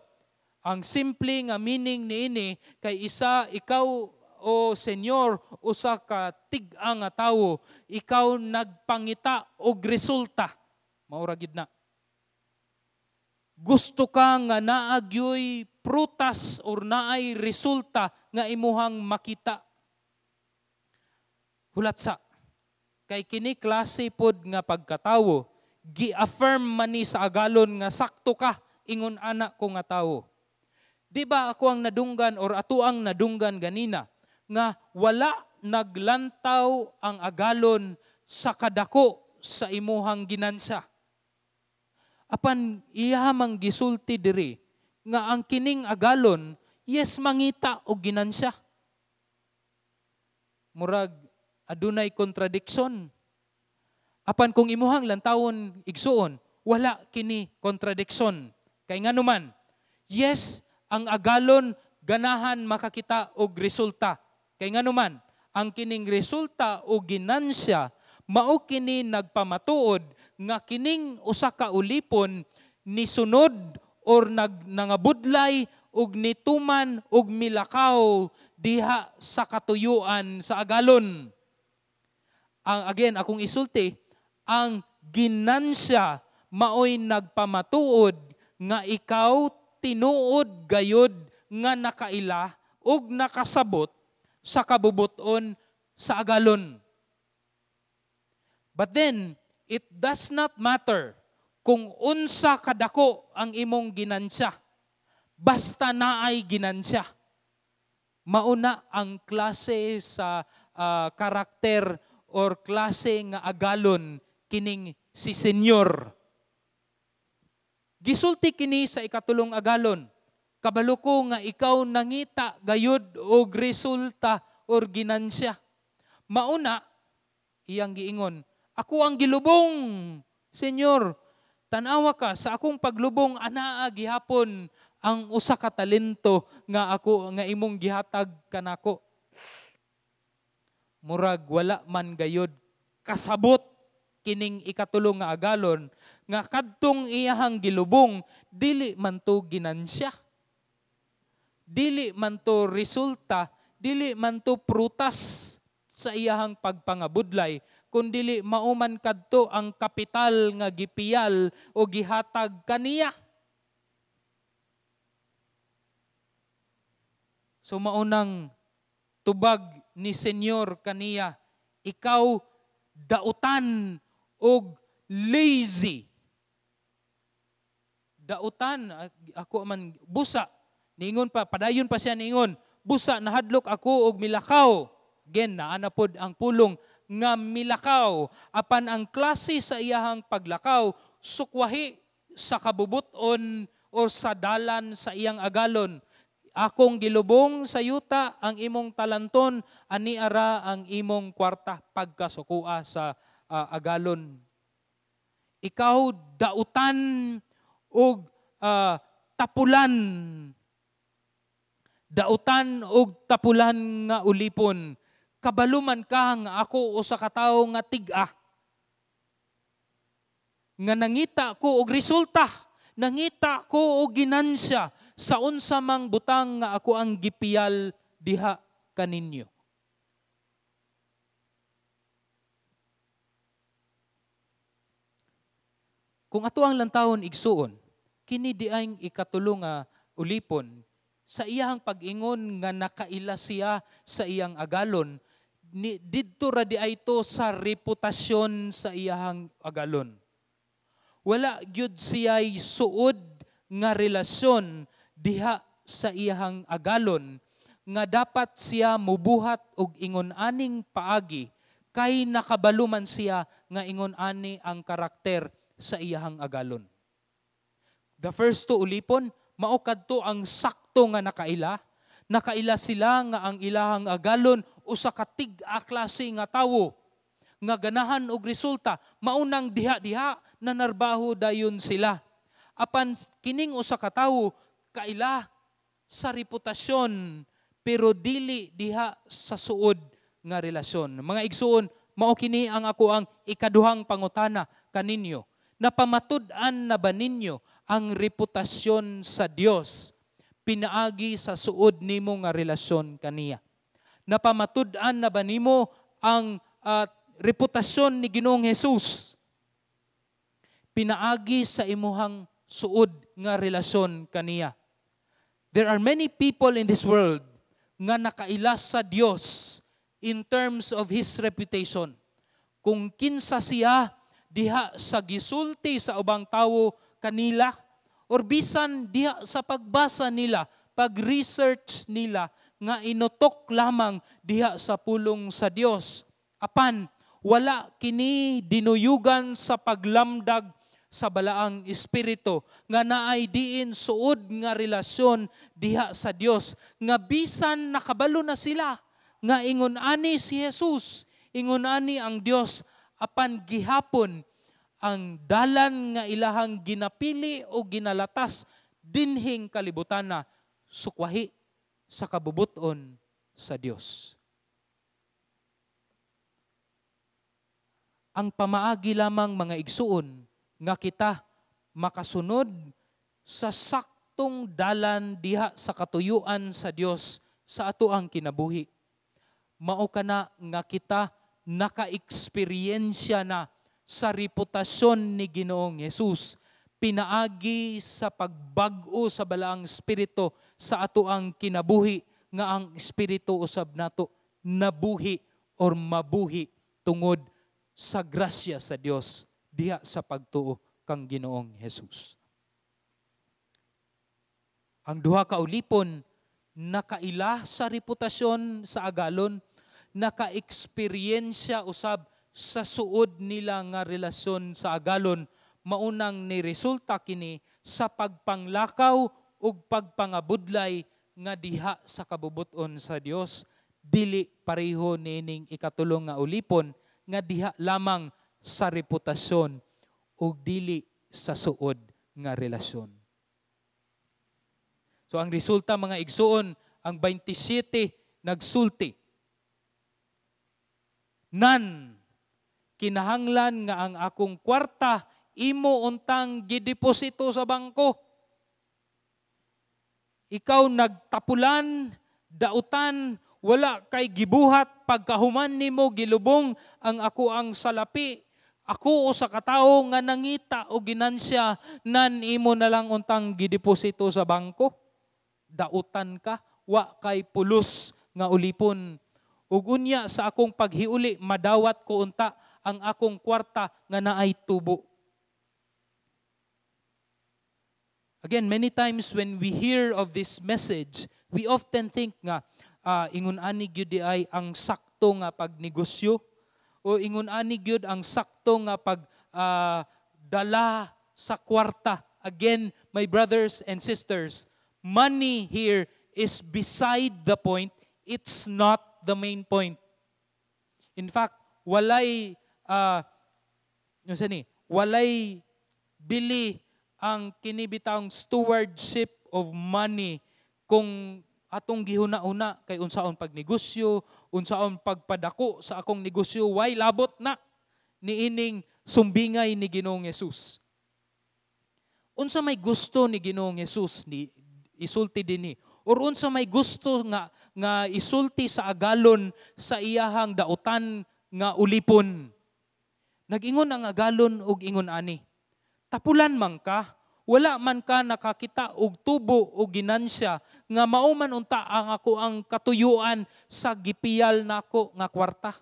Ang simple nga meaning niini kay isa ikaw o Senyor usa ka tig-a nga tawo, ikaw nagpangita og resulta. Maura gid na. Gusto ka nga naagyoy prutas or naay resulta nga imuhang makita. Hulatsa. Kay kini klase pod nga pagkatawo, gi-affirm man ni sa agalon nga sakto ka ingon ana ko nga tawo. Di ba ako ang nadunggan or ato ang nadunggan ganina nga wala naglantaw ang agalon sa kadako sa imuhang ginansa. Apan ihamang gisulti diri nga ang kining agalon yes mangita og ginansya. Murag adunay contradiction. Apan kung imuhang lantawon igsuon, wala kini contradiction. Kay nganuman, yes, ang agalon ganahan makakita og resulta. Kay nganuman, ang kining resulta o ginansya mao kini nagpamatuod nga kining usa ka ulipon ni sunod or nangabudlay og nituman og milakaw diha sa katuyuan sa agalon. again, akong isulti, ang ginansya maoy nagpamatuod nga ikaw tinuod gayod nga nakaila ug nakasabot sa kabubuton sa agalon. But then, it does not matter kung unsa kadako ang imong ginansya. Basta naay ginansya. Mauna ang klase sa karakter or klase nga agalon kining si Senyor. Gisulti kini sa ikatulong agalon. Kabalo ko nga ikaw nangita gayud og resulta or ginansya. Mauna, iyang giingon, ako ang gilubong, Senyor. Tanawa ka, sa akong paglubong, anaa gihapon ang usa ka talento nga ako nga imong gihatag kanako. Murag wala man gayud kasabot kining ikatulong nga agalon nga kadtong iyahang gilubong dili man to ginansya. Dili man to resulta, dili man to prutas sa iyahang pagpangabudlay, kundili mauman kadto ang kapital nga gipiyal o gihatag kaniya. So maunang tubag ni Senyor kaniya, ikaw dautan og lazy. Dautan, ako man busa. Niingon pa, padayon pa siya niingon, busa nahadlok ako og milakaw. Again, naana pod ang pulong nga milakaw. Apan ang klase sa iyahang paglakaw, sukwahi sa kabubuton o sa dalan sa iyang agalon. Akong gilubong sa yuta ang imong talanton, ani ara ang imong kwarta pagkasukua sa agalon. Ikaw dautan og tapulan. Dautan og tapulan nga ulipon. Kabaluman ka nga ako o sa katawo nga tig-a. Nga nangita ko og resulta. Nangita ko og ginansya sa unsa mang butang nga ako ang gipiyal diha kaninyo. Kung ato ang lantawon igsuon, kini diayng ikatulong nga ulipon, sa iyang pag-ingon nga nakaila siya sa iyang agalon, didto ra di ay to sa reputasyon sa iyang agalon. Wala gyud siya'y suod nga relasyon diha sa iyang agalon nga dapat siya mubuhat og ingon aning paagi kay nakabaluman siya nga ingon ani ang karakter sa iyang agalon. The first two ulipon, mao kadto ang sakto nga nakaila. Nakaila sila nga ang ilahang agalon usa ka tig-a klase nga tawo nga ganahan og resulta, maunang diha-diha na narbaho dayon sila. Apan kining usa ka tawo kaila sa reputasyon pero dili diha sa suod nga relasyon. Mga igsuon, mao kini ang ako ang ikaduhang pangutana kaninyo. Napamatud-an na ba ninyo ang reputasyon sa Dios pinaagi sa suod nimo nga relasyon kaniya? Napamatud-an na ba nimo ang reputasyon ni Ginoong Hesus pinaagi sa imuhang suod nga relasyon kaniya? There are many people in this world nga nakaila sa Dios in terms of His reputation. Kung kinsa siya diha sa gisulti sa ubang tawo kanila, or bisan diha sa pagbasa nila, pag-research nila, nga inutok lamang diha sa pulong sa Dios. Apan, wala kini dinuyugan sa paglamdag sa balaang espiritu, nga naay diin suod nga relasyon diha sa Dios, nga bisan nakabalo na sila, nga ingon ani si Jesus, ingon ani ang Dios, apan gihapon ang dalan nga ilahang ginapili o ginalatas dinhing kalibutan na sukwahi sa kabubuton sa Dios. Ang pamaagi lamang mga igsuon nga kita makasunod sa saktong dalan diha sa katuyuan sa Dios sa ato ang kinabuhi. Mao kana nga kita naka-eksperyensya na sa reputasyon ni Ginoong Hesus, pinaagi sa pagbag-o sa balaang espiritu sa ato ang kinabuhi, nga ang espiritu usab nato nabuhi or mabuhi tungod sa grasya sa Dios diha sa pagtuo kang Ginoong Hesus. Ang duha ka ulipon nakaila sa reputasyon sa agalon, naka-eksperyensya usab sa suod nila nga relasyon sa agalon, maunang ni resulta kini sa pagpanglakaw ug pagpangabudlay nga diha sa kabubuton sa Dios. Dili pareho nining ikatulong nga ulipon nga diha lamang sa reputasyon ug dili sa suod nga relasyon. So ang resulta mga igsuon, ang 27 nagsulti. Nan, kinahanglan nga ang akong kwarta imo untang gideposito sa bangko. Ikaw nagtapulan, dautan, wala kay gibuhat, pagkahuman nimo gilubong ang ako ang salapi. Ako o sa katao nga nangita o ginansya, nan imo na lang untang gideposito sa bangko. Dautan ka, wa kay pulos nga ulipon. Ug unya sa akong paghiuli, madawat ko unta ang akong kwarta nga naay tubo. Again, many times when we hear of this message, we often think nga, ingon ani gyud di ay ang sakto nga pagnegosyo, o ingon ani gyud ang sakto nga dala sa kwarta. Again, my brothers and sisters, money here is beside the point. It's not the main point. In fact, walay bili ang kinibitang stewardship of money kung atong gihuna-una kay unsaon pagnegosyo, unsaon pagpadako sa akong negosyo, why labot na niining sumbingay ni Ginoong Hesus. Unsa may gusto ni Ginoong Hesus ni isulti dinhi, or unsa may gusto nga isulti sa agalon sa iyahang dautan nga ulipon. Nag-ingon ang agalon og ingon ani, tapulan man ka, wala man ka nakakita og tubo o ginansya nga mauman unta ang ako ang katuyuan sa gipiyal nako nga kwarta.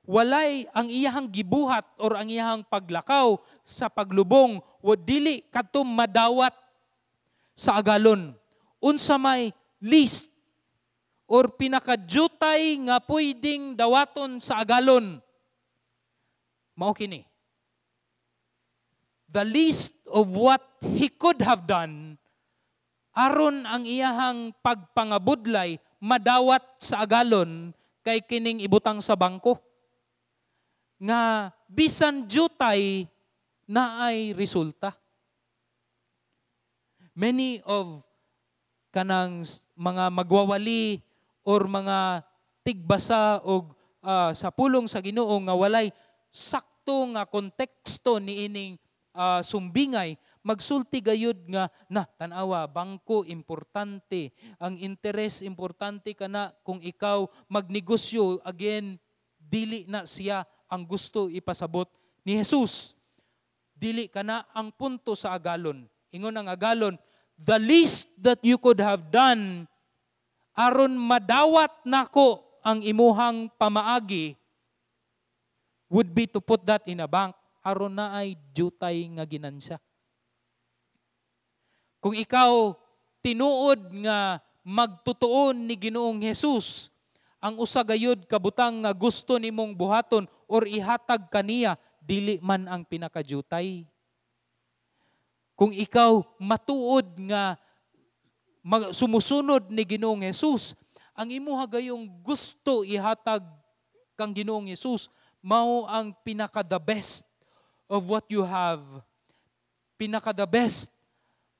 Walay ang iyahang gibuhat or ang iyahang paglakaw sa paglubong, o dili kadto madawat sa agalon. Unsa may least or pinakadutay nga pwedeng dawaton sa agalon, mao kini. The least of what he could have done, aron ang iyahang pagpangabudlay madawat sa agalon kay kining ibutang sa bangko. Nga bisan jutay na ay resulta. Many of kanang mga magwawali or mga tigbasa o sa pulong sa Ginoo nga walay sakto nga konteksto niining sumbingay, magsulti gayud nga na tanawa bangko importante, ang interes importante kana kung ikaw magnegosyo. Again, dili na siya ang gusto ipasabot ni Jesus. Dili kana ang punto sa agalon. Ingon ang agalon, the least that you could have done aron madawat nako ang imuhang pamaagi would be to put that in a bank aron na ay jutay nga ginansya. Kung ikaw tinuod nga magtutuon ni Ginoong Hesus, ang usa gayud kabutang nga gusto nimong buhaton or ihatag kaniya, dili man ang pinakajutay. Kung ikaw matuod nga sumusunod ni Ginoong Hesus, ang imuha gayong gusto ihatag kang Ginoong Hesus, mao ang pinaka-the best of what you have, pinaka-the best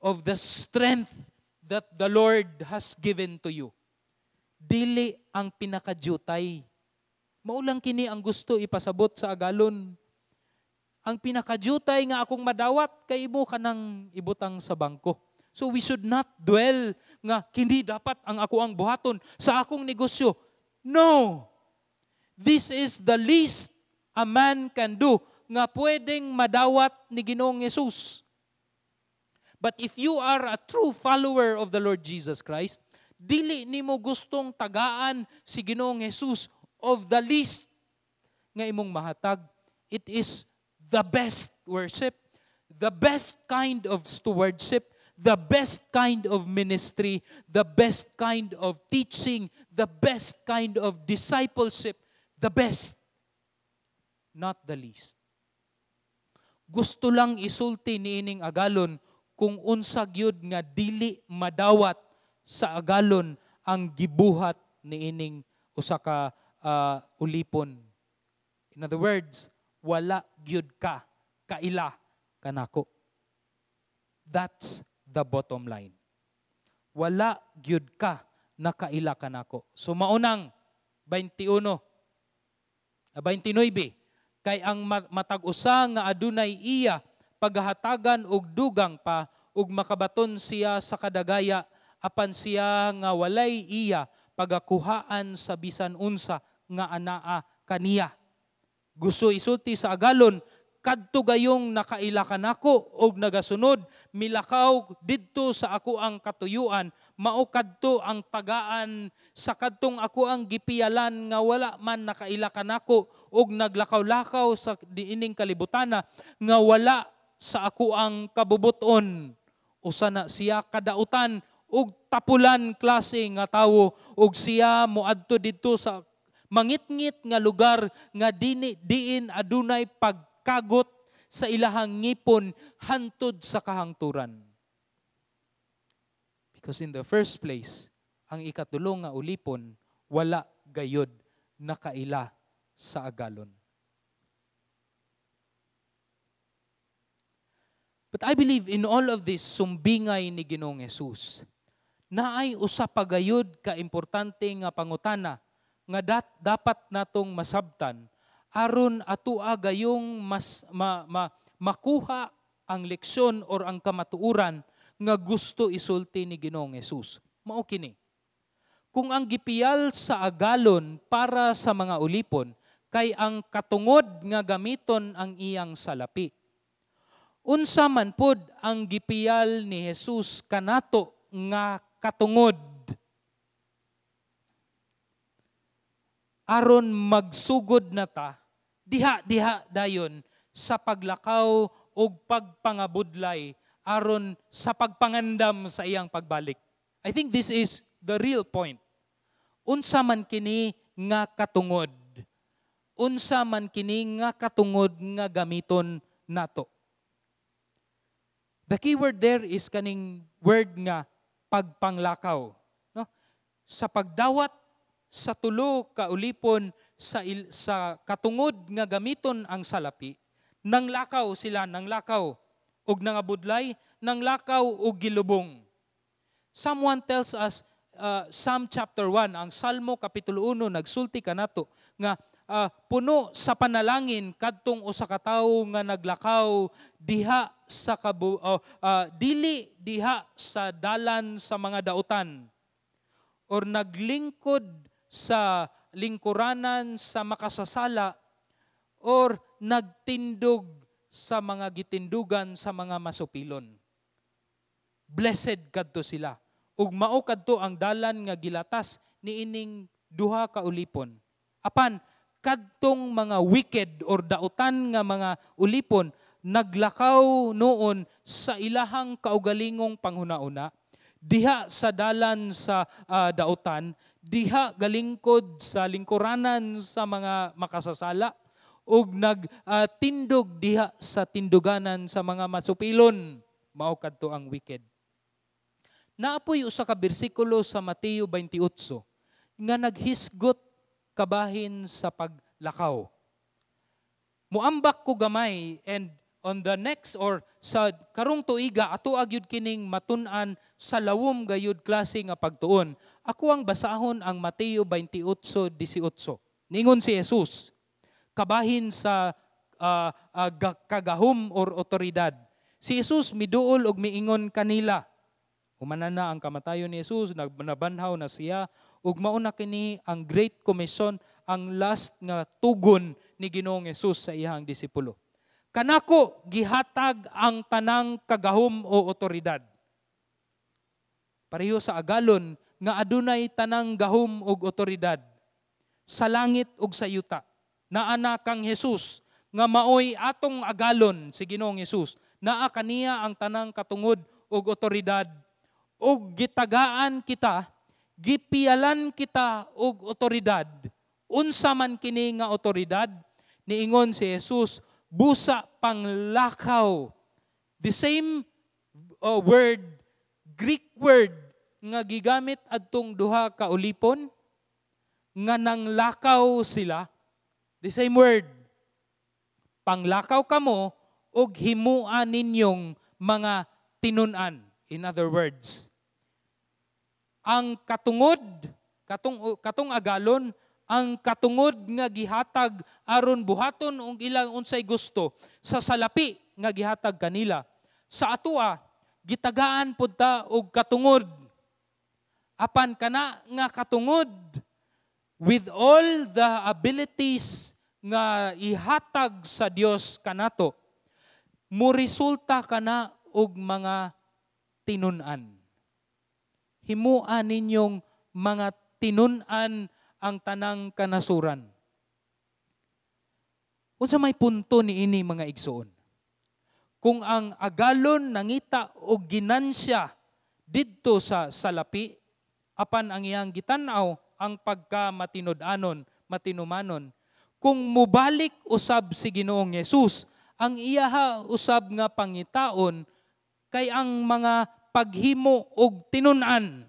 of the strength that the Lord has given to you. Dili ang pinakajutay. Maulang kini ang gusto ipasabot sa agalon. Ang pinakajutay nga akong madawat kay imo kanang ibutang sa bangko. So we should not dwell nga kini dapat ang ako ang buhaton sa akong negosyo. No! This is the least a man can do nga pwedeng madawat ni Ginoong Hesus. But if you are a true follower of the Lord Jesus Christ, dili nimo gustong tagaan si Ginoong Hesus of the least nga imong mahatag. It is the best worship, the best kind of stewardship, the best kind of ministry, the best kind of teaching, the best kind of discipleship, the best, not the least. Gusto lang isulti niining agalon kung unsa gyud nga dili madawat sa agalon ang gibuhat niining usa ka ulipon. In other words, wala gyud ka kaila kanako. That's the bottom line. Wala gyud ka nakaila kanako. So maunang 29 kay ang matag-usa nga adunay iya paghatagan og dugang pa ug makabaton siya sa kadagaya apan siya nga walay iya pagakuhaan sa bisan unsa nga anaa kaniya. Gusto isulti sa agalon, kadto gayong nakaila kanako og nagasunod milakaw didto sa ako ang katuyuan, mao kadto ang tagaan sa kadtong ako ang gipiyalan nga wala man nakaila kanako og naglakaw-lakaw sa diining kalibutana nga wala sa ako ang kabubuton. Usa na siya kadautan og tapulan klase nga tawo og siya moadto didto sa mangitngit nga lugar nga diin adunay pagkagot sa ilahang ngipon hantod sa kahangturan. Because in the first place, ang ikatulo nga ulipon, wala gayod nakaila sa agalon. But I believe in all of this sumbingay ni Ginoong Hesus, naay usa pa gayod ka importante nga pangutana nga dapat natong masabtan aron atua gayong makuha ang leksyon or ang kamatuuran nga gusto isulti ni Ginoong Hesus. Mao kini. Kung ang gipiyal sa agalon para sa mga ulipon kay ang katungod nga gamiton ang iyang salapi. Unsa man pod ang gipiyal ni Hesus kanato nga katungod aron magsugod na ta, diha dayon sa paglakaw o pagpangabudlay aron sa pagpangandam sa iyang pagbalik. I think this is the real point. Unsa man kini nga katungod. Unsa man kini nga katungod nga gamiton nato. The key word there is kaning word nga pagpanglakaw. No? Sa pagdawat sa tulo ka ulipon sa katungod nga gamiton ang salapi, nanglakaw sila, nanglakaw og nangabudlay, nanglakaw og gilubong. Someone tells us, Psalm chapter 1, ang Salmo kapitulo 1, nagsulti kanato nga puno sa panalangin kadtong usa ka tawo nga naglakaw diha sa dili diha sa dalan sa mga dautan or naglingkod sa lingkuranan sa makasasala or nagtindog sa mga gitindugan sa mga masupilon. Blessed kadto sila. Ug mao kadto ang dalan nga gilatas niining duha ka ulipon. Apan kadtong mga wicked or dautan nga mga ulipon naglakaw noon sa ilahang kaugalingong panghuna-una diha sa dalan sa dautan, diha galingkod sa lingkuranan sa mga makasasala, ug nagtindog diha sa tinduganan sa mga masupilon. Mao kadto ang wicked. Naapoy usa ka bersikulo sa Mateo 28 nga naghisgot kabahin sa paglakaw. Muambak ko gamay and on the next or sa karong tuiga ato agyud kining matun-an sa lawom gayud klase nga pagtuon. Ako ang basahon ang Mateo 28:18. Ningon si Jesus, kabahin sa kagahom or otoridad. Si Jesus miduol og miingon kanila. Humana na ang kamatayon ni Jesus, nabanhaw na siya ug mao na kini ang Great Commission, ang last nga tugon ni Ginoong Hesus sa iyang disipulo. Kanako gihatag ang tanang kagahom o otoridad. Pareho sa agalon nga adunay tanang gahom ug otoridad sa langit ug sa yuta. Naa na kang Hesus nga maoy atong agalon si Ginoong Hesus. Naa kaniya ang tanang katungod ug otoridad ug gitagaan kita, gipialan kita og otoridad. Unsa man kini nga otoridad? Niingon si Jesus, busa panglakaw. The same word, Greek word, nga gigamit adtong duha ka ulipon, nga nanglakaw sila. The same word. Panglakaw kamo og himuan ninyong mga tinun-an. In other words, ang katungod, katong agalon, ang katungod nga gihatag aron buhaton og ilang unsay gusto sa salapi nga gihatag kanila. Sa atoa, gitagaan pud ta og katungod. Apan kana nga katungod with all the abilities nga ihatag sa Dios kanato, mo resulta kana og mga tinun-an. Himuan ninyong mga tinun-an ang tanang kanasuran. Unsa may punto ni ini mga igsoon? Kung ang agalon nangita og ginansya didto sa salapi, apan ang iyang gitan-aw ang pagka-matinud-anon, matinumanon, kung mubalik usab si Ginoong Hesus, ang iyaha usab nga pangitaon kay ang mga paghimo og tinun-an.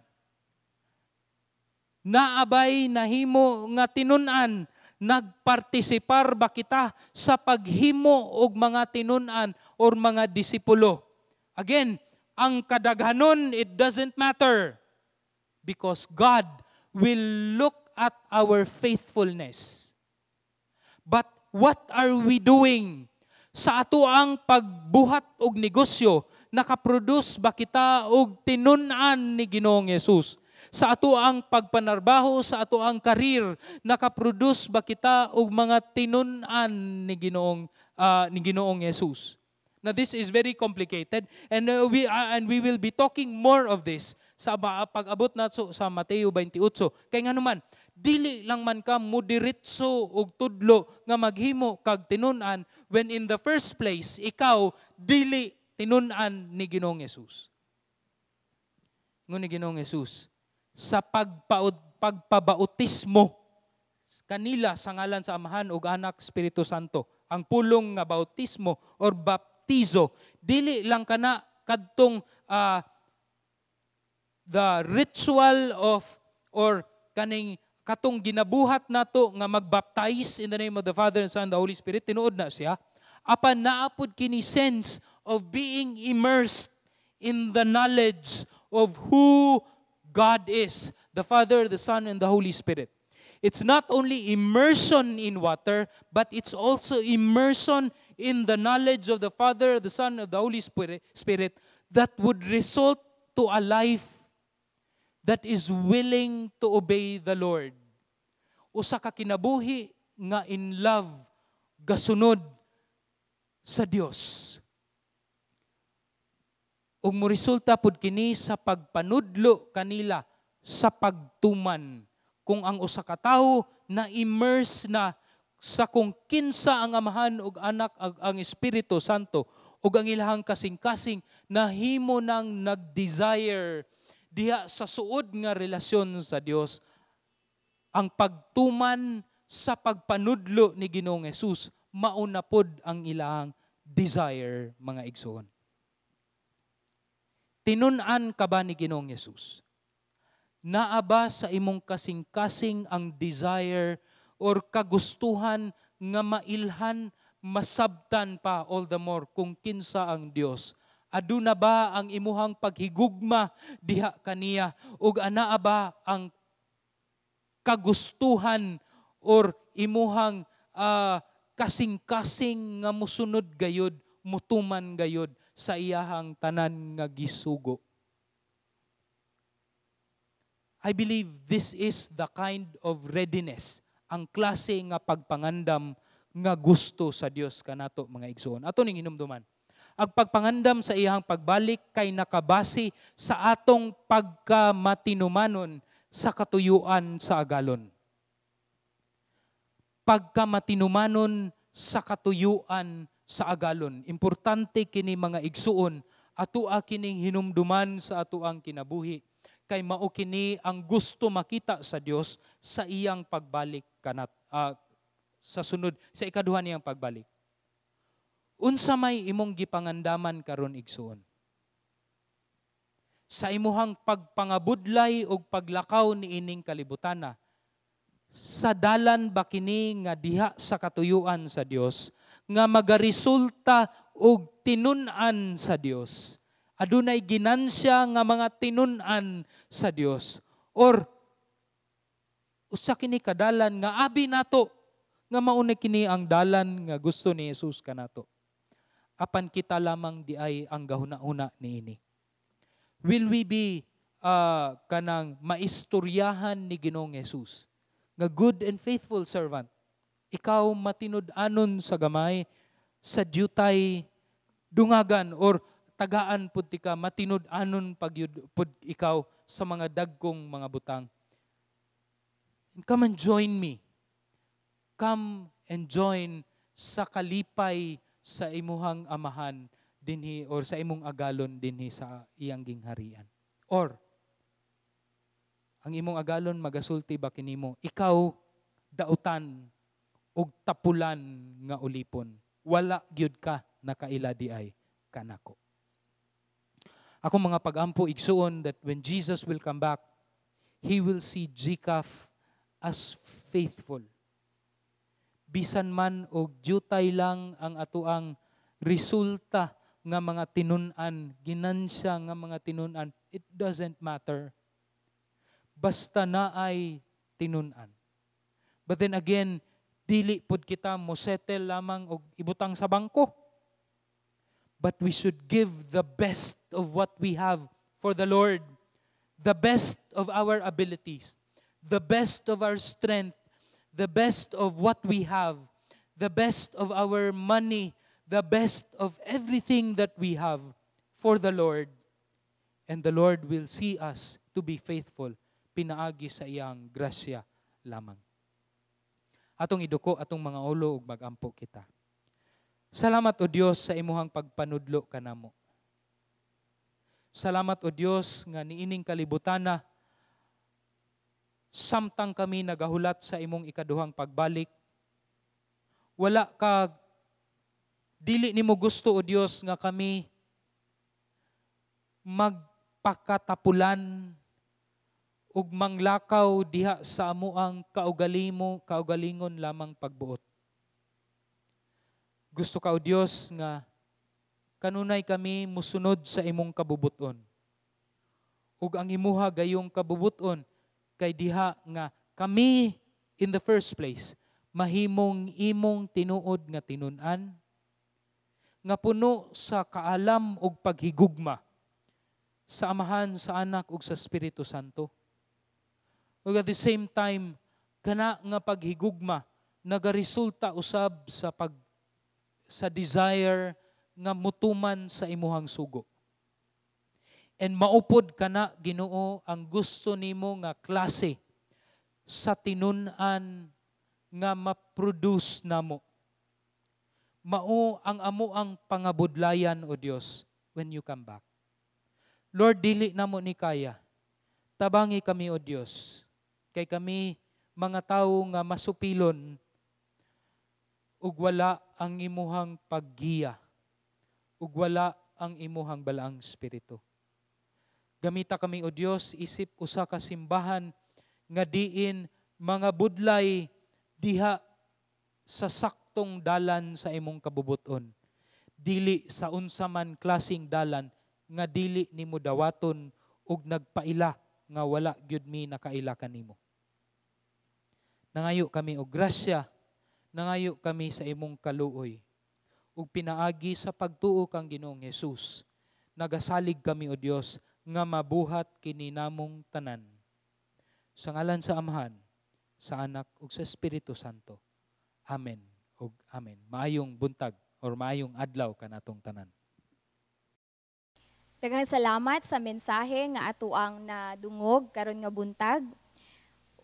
Naabay nahimo nga tinun-an, nagpartisipar ba kita sa paghimo og mga tinun-an or mga disipulo? Again, ang kadaghanon, it doesn't matter because God will look at our faithfulness. But what are we doing? Sa ato ang pagbuhat og negosyo, nakaproduce ba kita og tinun-an ni Ginoong Hesus? Sa ato ang pagpanarbaho, sa ato ang karir, nakaproduce ba kita og mga tinun-an ni Ginoong Hesus? Now this is very complicated and we will be talking more of this sa pag-abot nato sa Mateo 28. Kay nganuman, dili lang man ka mudiretso og tudlo nga maghimo kag tinun-an when in the first place ikaw dili tinun-an ni Ginoong Hesus. Ngun ni Ginoong Hesus, sa pagpabautismo kanila sa ngalan sa Amahan ug Anak Espiritu Santo, ang pulong nga bautismo or baptizo, dili lang kana kadtong the ritual of or kaning katong ginabuhat nato nga magbaptize in the name of the Father and Son and the Holy Spirit, tinuod na siya. Apan naapod kini sense of being immersed in the knowledge of who God is, the Father, the Son, and the Holy Spirit. It's not only immersion in water, but it's also immersion in the knowledge of the Father, the Son, and the Holy Spirit that would result to a life that is willing to obey the Lord. Usa ka kinabuhi nga in love, gasunod sa Dios. Ug mo resulta pud kini sa pagpanudlo kanila sa pagtuman. Kung ang usa ka tawo na immerse na sa kung kinsa ang Amahan ug Anak ang Espiritu Santo ug ang ilahang kasing-kasing nahimo nang nag-desire diha sa suod nga relasyon sa Dios, ang pagtuman sa pagpanudlo ni Ginoong Hesus mauna pod ang ilahang desire, mga igsoon. Tinun-an ka ba ni Ginoong Hesus? Naa ba sa imong kasing-kasing ang desire or kagustuhan nga mailhan, masabtan pa all the more kung kinsa ang Dios? Aduna ba ang imuhang paghigugma diha kaniya? Ug anaa ba ang kagustuhan or imuhang kasing-kasing nga musunod gayud, mutuman gayud sa iyahang tanan nga gisugo? I believe this is the kind of readiness, ang klase nga pagpangandam nga gusto sa Dios kanato mga igsoon. Ato ning hinumduman. Ang pagpangandam sa iyang pagbalik kay nakabase sa atong pagkamatinumanon sa katuyuan sa agalon. Pagkamatinumanon sa katuyuan sa agalon. Importante kini mga igsuon, atoa kining hinumduman sa atoang kinabuhi. Kay mao kini ang gusto makita sa Dios sa iyang pagbalik kanat sa sunod sa ikaduha niyang pagbalik. Unsa may imong gipangandaman karon igsuon? Sa imuhang pagpangabudlay og paglakaw ni ining kalibutana, sa dalan ba kini nga diha sa katuyuan sa Dios nga magaresulta og tinun-an sa Dios? Adunay ginansya nga mga tinun-an sa Dios? Or usa kini kadalan nga abi nato nga mauna kini ang dalan nga gusto ni Jesus kanato? Apan kita lamang di ay ang gahuna-una niini. Will we be kanang maistoryahan ni Ginoong Jesus nga good and faithful servant? Ikaw matinud-anon sa gamay, sa dyutay dungagan, or tagaan pud ti ka matinud-anon pud ikaw sa mga dagkong mga butang. Come and join me. Come and join sa kalipay sa imuhang amahan dinhi or sa imong agalon dinhi sa iyang gingharian. Or ang imong agalon magasulti ba kinimo, ikaw dautan og tapulan nga ulipon. Wala gyud ka nakaila di ay kanako. Ako mga pagampo igsuon that when Jesus will come back, He will see GCAF as faithful. Bisan man og dyutay lang ang atuang resulta nga mga tinun-an, ginansya nga mga tinun-an, it doesn't matter. Basta naay tinun-an. But then again, dili pud kita mo settle lamang og ibutang sa bangko. But we should give the best of what we have for the Lord. The best of our abilities. The best of our strength. The best of what we have, the best of our money, the best of everything that we have for the Lord. And the Lord will see us to be faithful, pinaagi sa iyang grasya lamang. Atong iduko, atong mga ulo, ug magampo kita. Salamat o Dios sa imuhang pagpanudlo kanamo. Salamat o Dios nga niining kalibutana, samtang kami nagahulat sa imong ikaduhang pagbalik, wala ka, dili nimo gusto o Dios nga kami magpakatapulan ug manglakaw diha sa amuang kaugalingon lamang pagbuot. Gusto ka o Dios nga kanunay kami musunod sa imong kabubuton. Ug ang imuha gayong kabubuton kay diha nga kami in the first place mahimong imong tinuod nga tinun-an nga puno sa kaalam ug paghigugma sa Amahan, sa Anak ug sa Espiritu Santo. Ug at the same time kana nga paghigugma nagaresulta usab sa desire nga mutuman sa imuhang sugo. And maupod ka na, Ginoo, ang gusto nimo nga klase sa tinun-an nga ma-produce namo. Mao ang amuang pangabudlayan, O Dios, when you come back. Lord, dili namo ni kaya. Tabangi kami, O Dios. Kay kami, mga tao nga masupilon, ug wala ang imuhang paggiya, ug wala ang imuhang balaang espiritu. Gamita kami, O Dios, isip usa ka simbahan nga diin mga budlay diha sa saktong dalan sa imong kabubuton. Dili sa unsa man klaseng dalan nga dili nimo dawaton ug nagpaila nga wala gyud mi nakaila kanimo. Nangayo kami og grasya, nangayo kami sa imong kaluoy ug pinaagi sa pagtuo kang Ginoong Hesus. Nagasalig kami, O Dios, nga mabuhat kini namong tanan. Sa ngalan sa Amahan, sa Anak ug sa Espiritu Santo. Amen ug amen. Maayong buntag or maayong adlaw kanatong tanan. Daghang salamat sa mensahe nga ato ang nadungog karon nga buntag.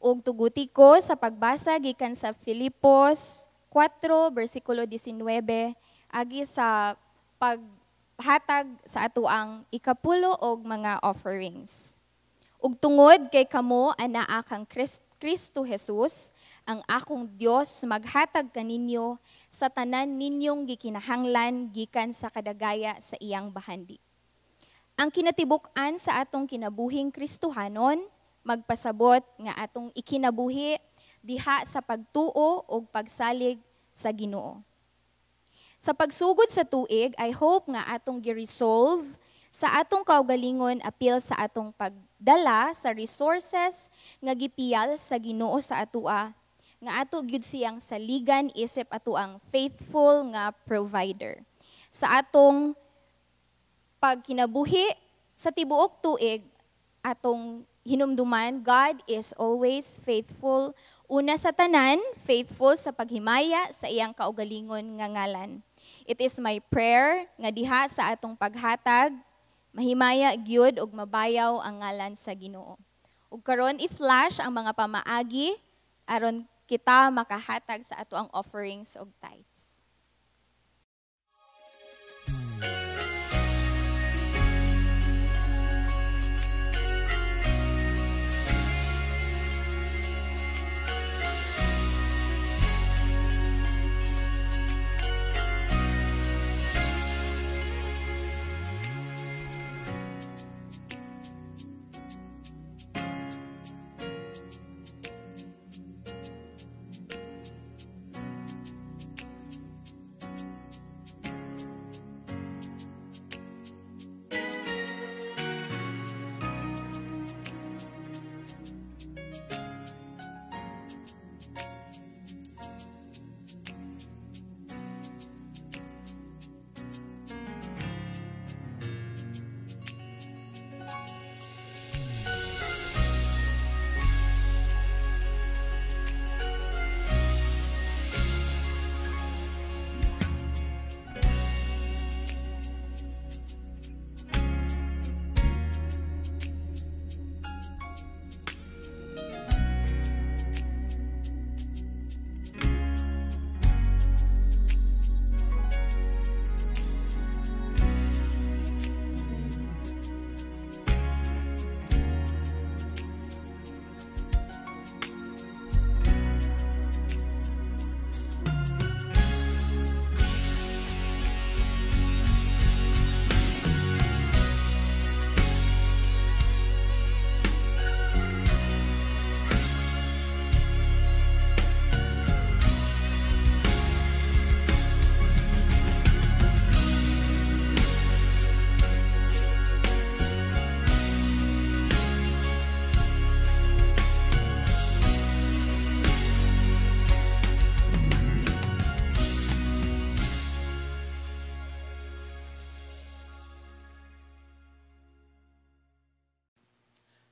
Ug tuguti ko sa pagbasa gikan sa Filipos 4 bersikulo 19 agi sa paghatag sa ato ang ikapulo og mga offerings. Ug tungod kay kamo anaa kang Kristo Jesus, ang akong Dios maghatag kaninyo sa tanan ninyong gikinahanglan gikan sa kadagaya sa iyang bahandi. Ang kinatibuk-an sa atong kinabuhing Kristohanon, magpasabot nga atong ikinabuhi diha sa pagtuo o pagsalig sa Ginoo. Sa pagsugod sa tuig, I hope nga atong gi-resolve sa atong kaugalingon apil sa atong pagdala sa resources nga gipiyal sa Ginoo sa atua, nga ato gyud siyang saligan isip ato ang faithful nga provider. Sa atong pagkinabuhi sa tibuok tuig, atong hinumduman, God is always faithful. Una sa tanan, faithful sa paghimaya sa iyang kaugalingon nga ngalan. It is my prayer nga diha sa atong paghatag, mahimaya gyud og mabayaw ang ngalan sa Ginoo. Ug karon i-flash ang mga pamaagi aron kita makahatag sa ato ang offerings og tithes.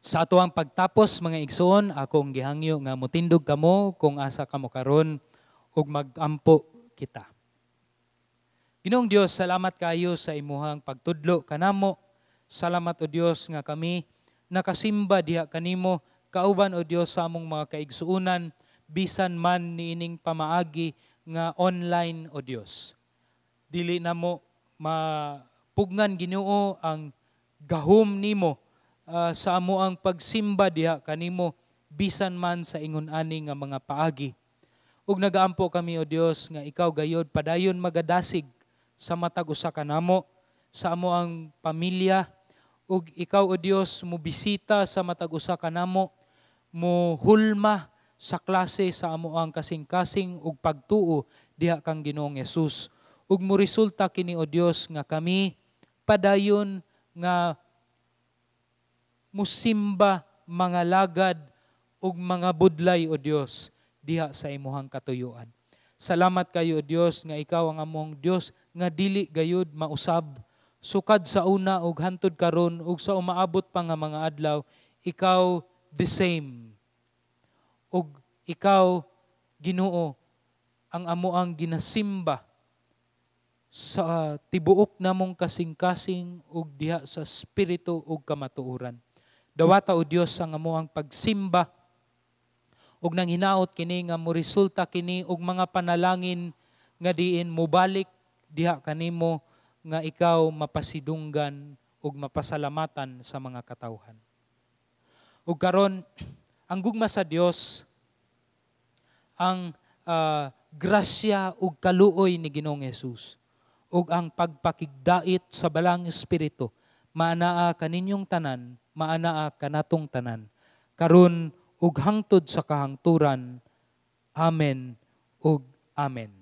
Sa ato ang pagtapos mga igsoon, akong gihangyo nga mutindog kamo kung asa kamo karon ug magampo kita. Ginoong Dios, salamat kayo sa imuhang pagtudlo kanamo. Salamat o Dios nga kami nakasimba diha kanimo, kauban o Dios sa among mga kaigsuunan, bisan man niining pamaagi nga online o Dios. Dili na mo mapugnan Ginoo ang gahom nimo sa amo ang pagsimba diha kanimo bisan man sa ingon ani nga mga paagi. Ug nagaampo kami o Dios nga ikaw gayod padayon magadasig sa matag usa ka namo sa amo ang pamilya, ug ikaw o Dios mo bisita sa matag usa ka namo, mo hulma sa klase sa amo ang kasing-kasing ug pagtuo diha kang Ginoong Hesus. Ug mo resulta kini o Dios nga kami padayon nga musimba mga lagad ug mga budlay o Dios diha sa imuhang katuyuan. Salamat kayo o Dios nga ikaw ang among Dios nga dili gayud mausab, sukad sa una ug hantod karon ug sa umaabot pa nga mga adlaw, ikaw the same ug ikaw Ginoo ang amoang ginasimba sa tibuok namong kasing-kasing ug diha sa espiritu ug kamatuoran. Dawata o Dios ang amoang pagsimba ug nang hinaot kini nga mo resulta kini og mga panalangin nga diin mobalik diha kanimo nga ikaw mapasidunggan ug mapasalamatan sa mga katawhan. Ug karon ang gugma sa Dios, ang grasya ug kaluoy ni Ginoong Hesus ug ang pagpakigdait sa balang espiritu maanaa kaninyong tanan, maanaa kanatong tanan karon ug hangtod sa kahangturan. Amen ug amen.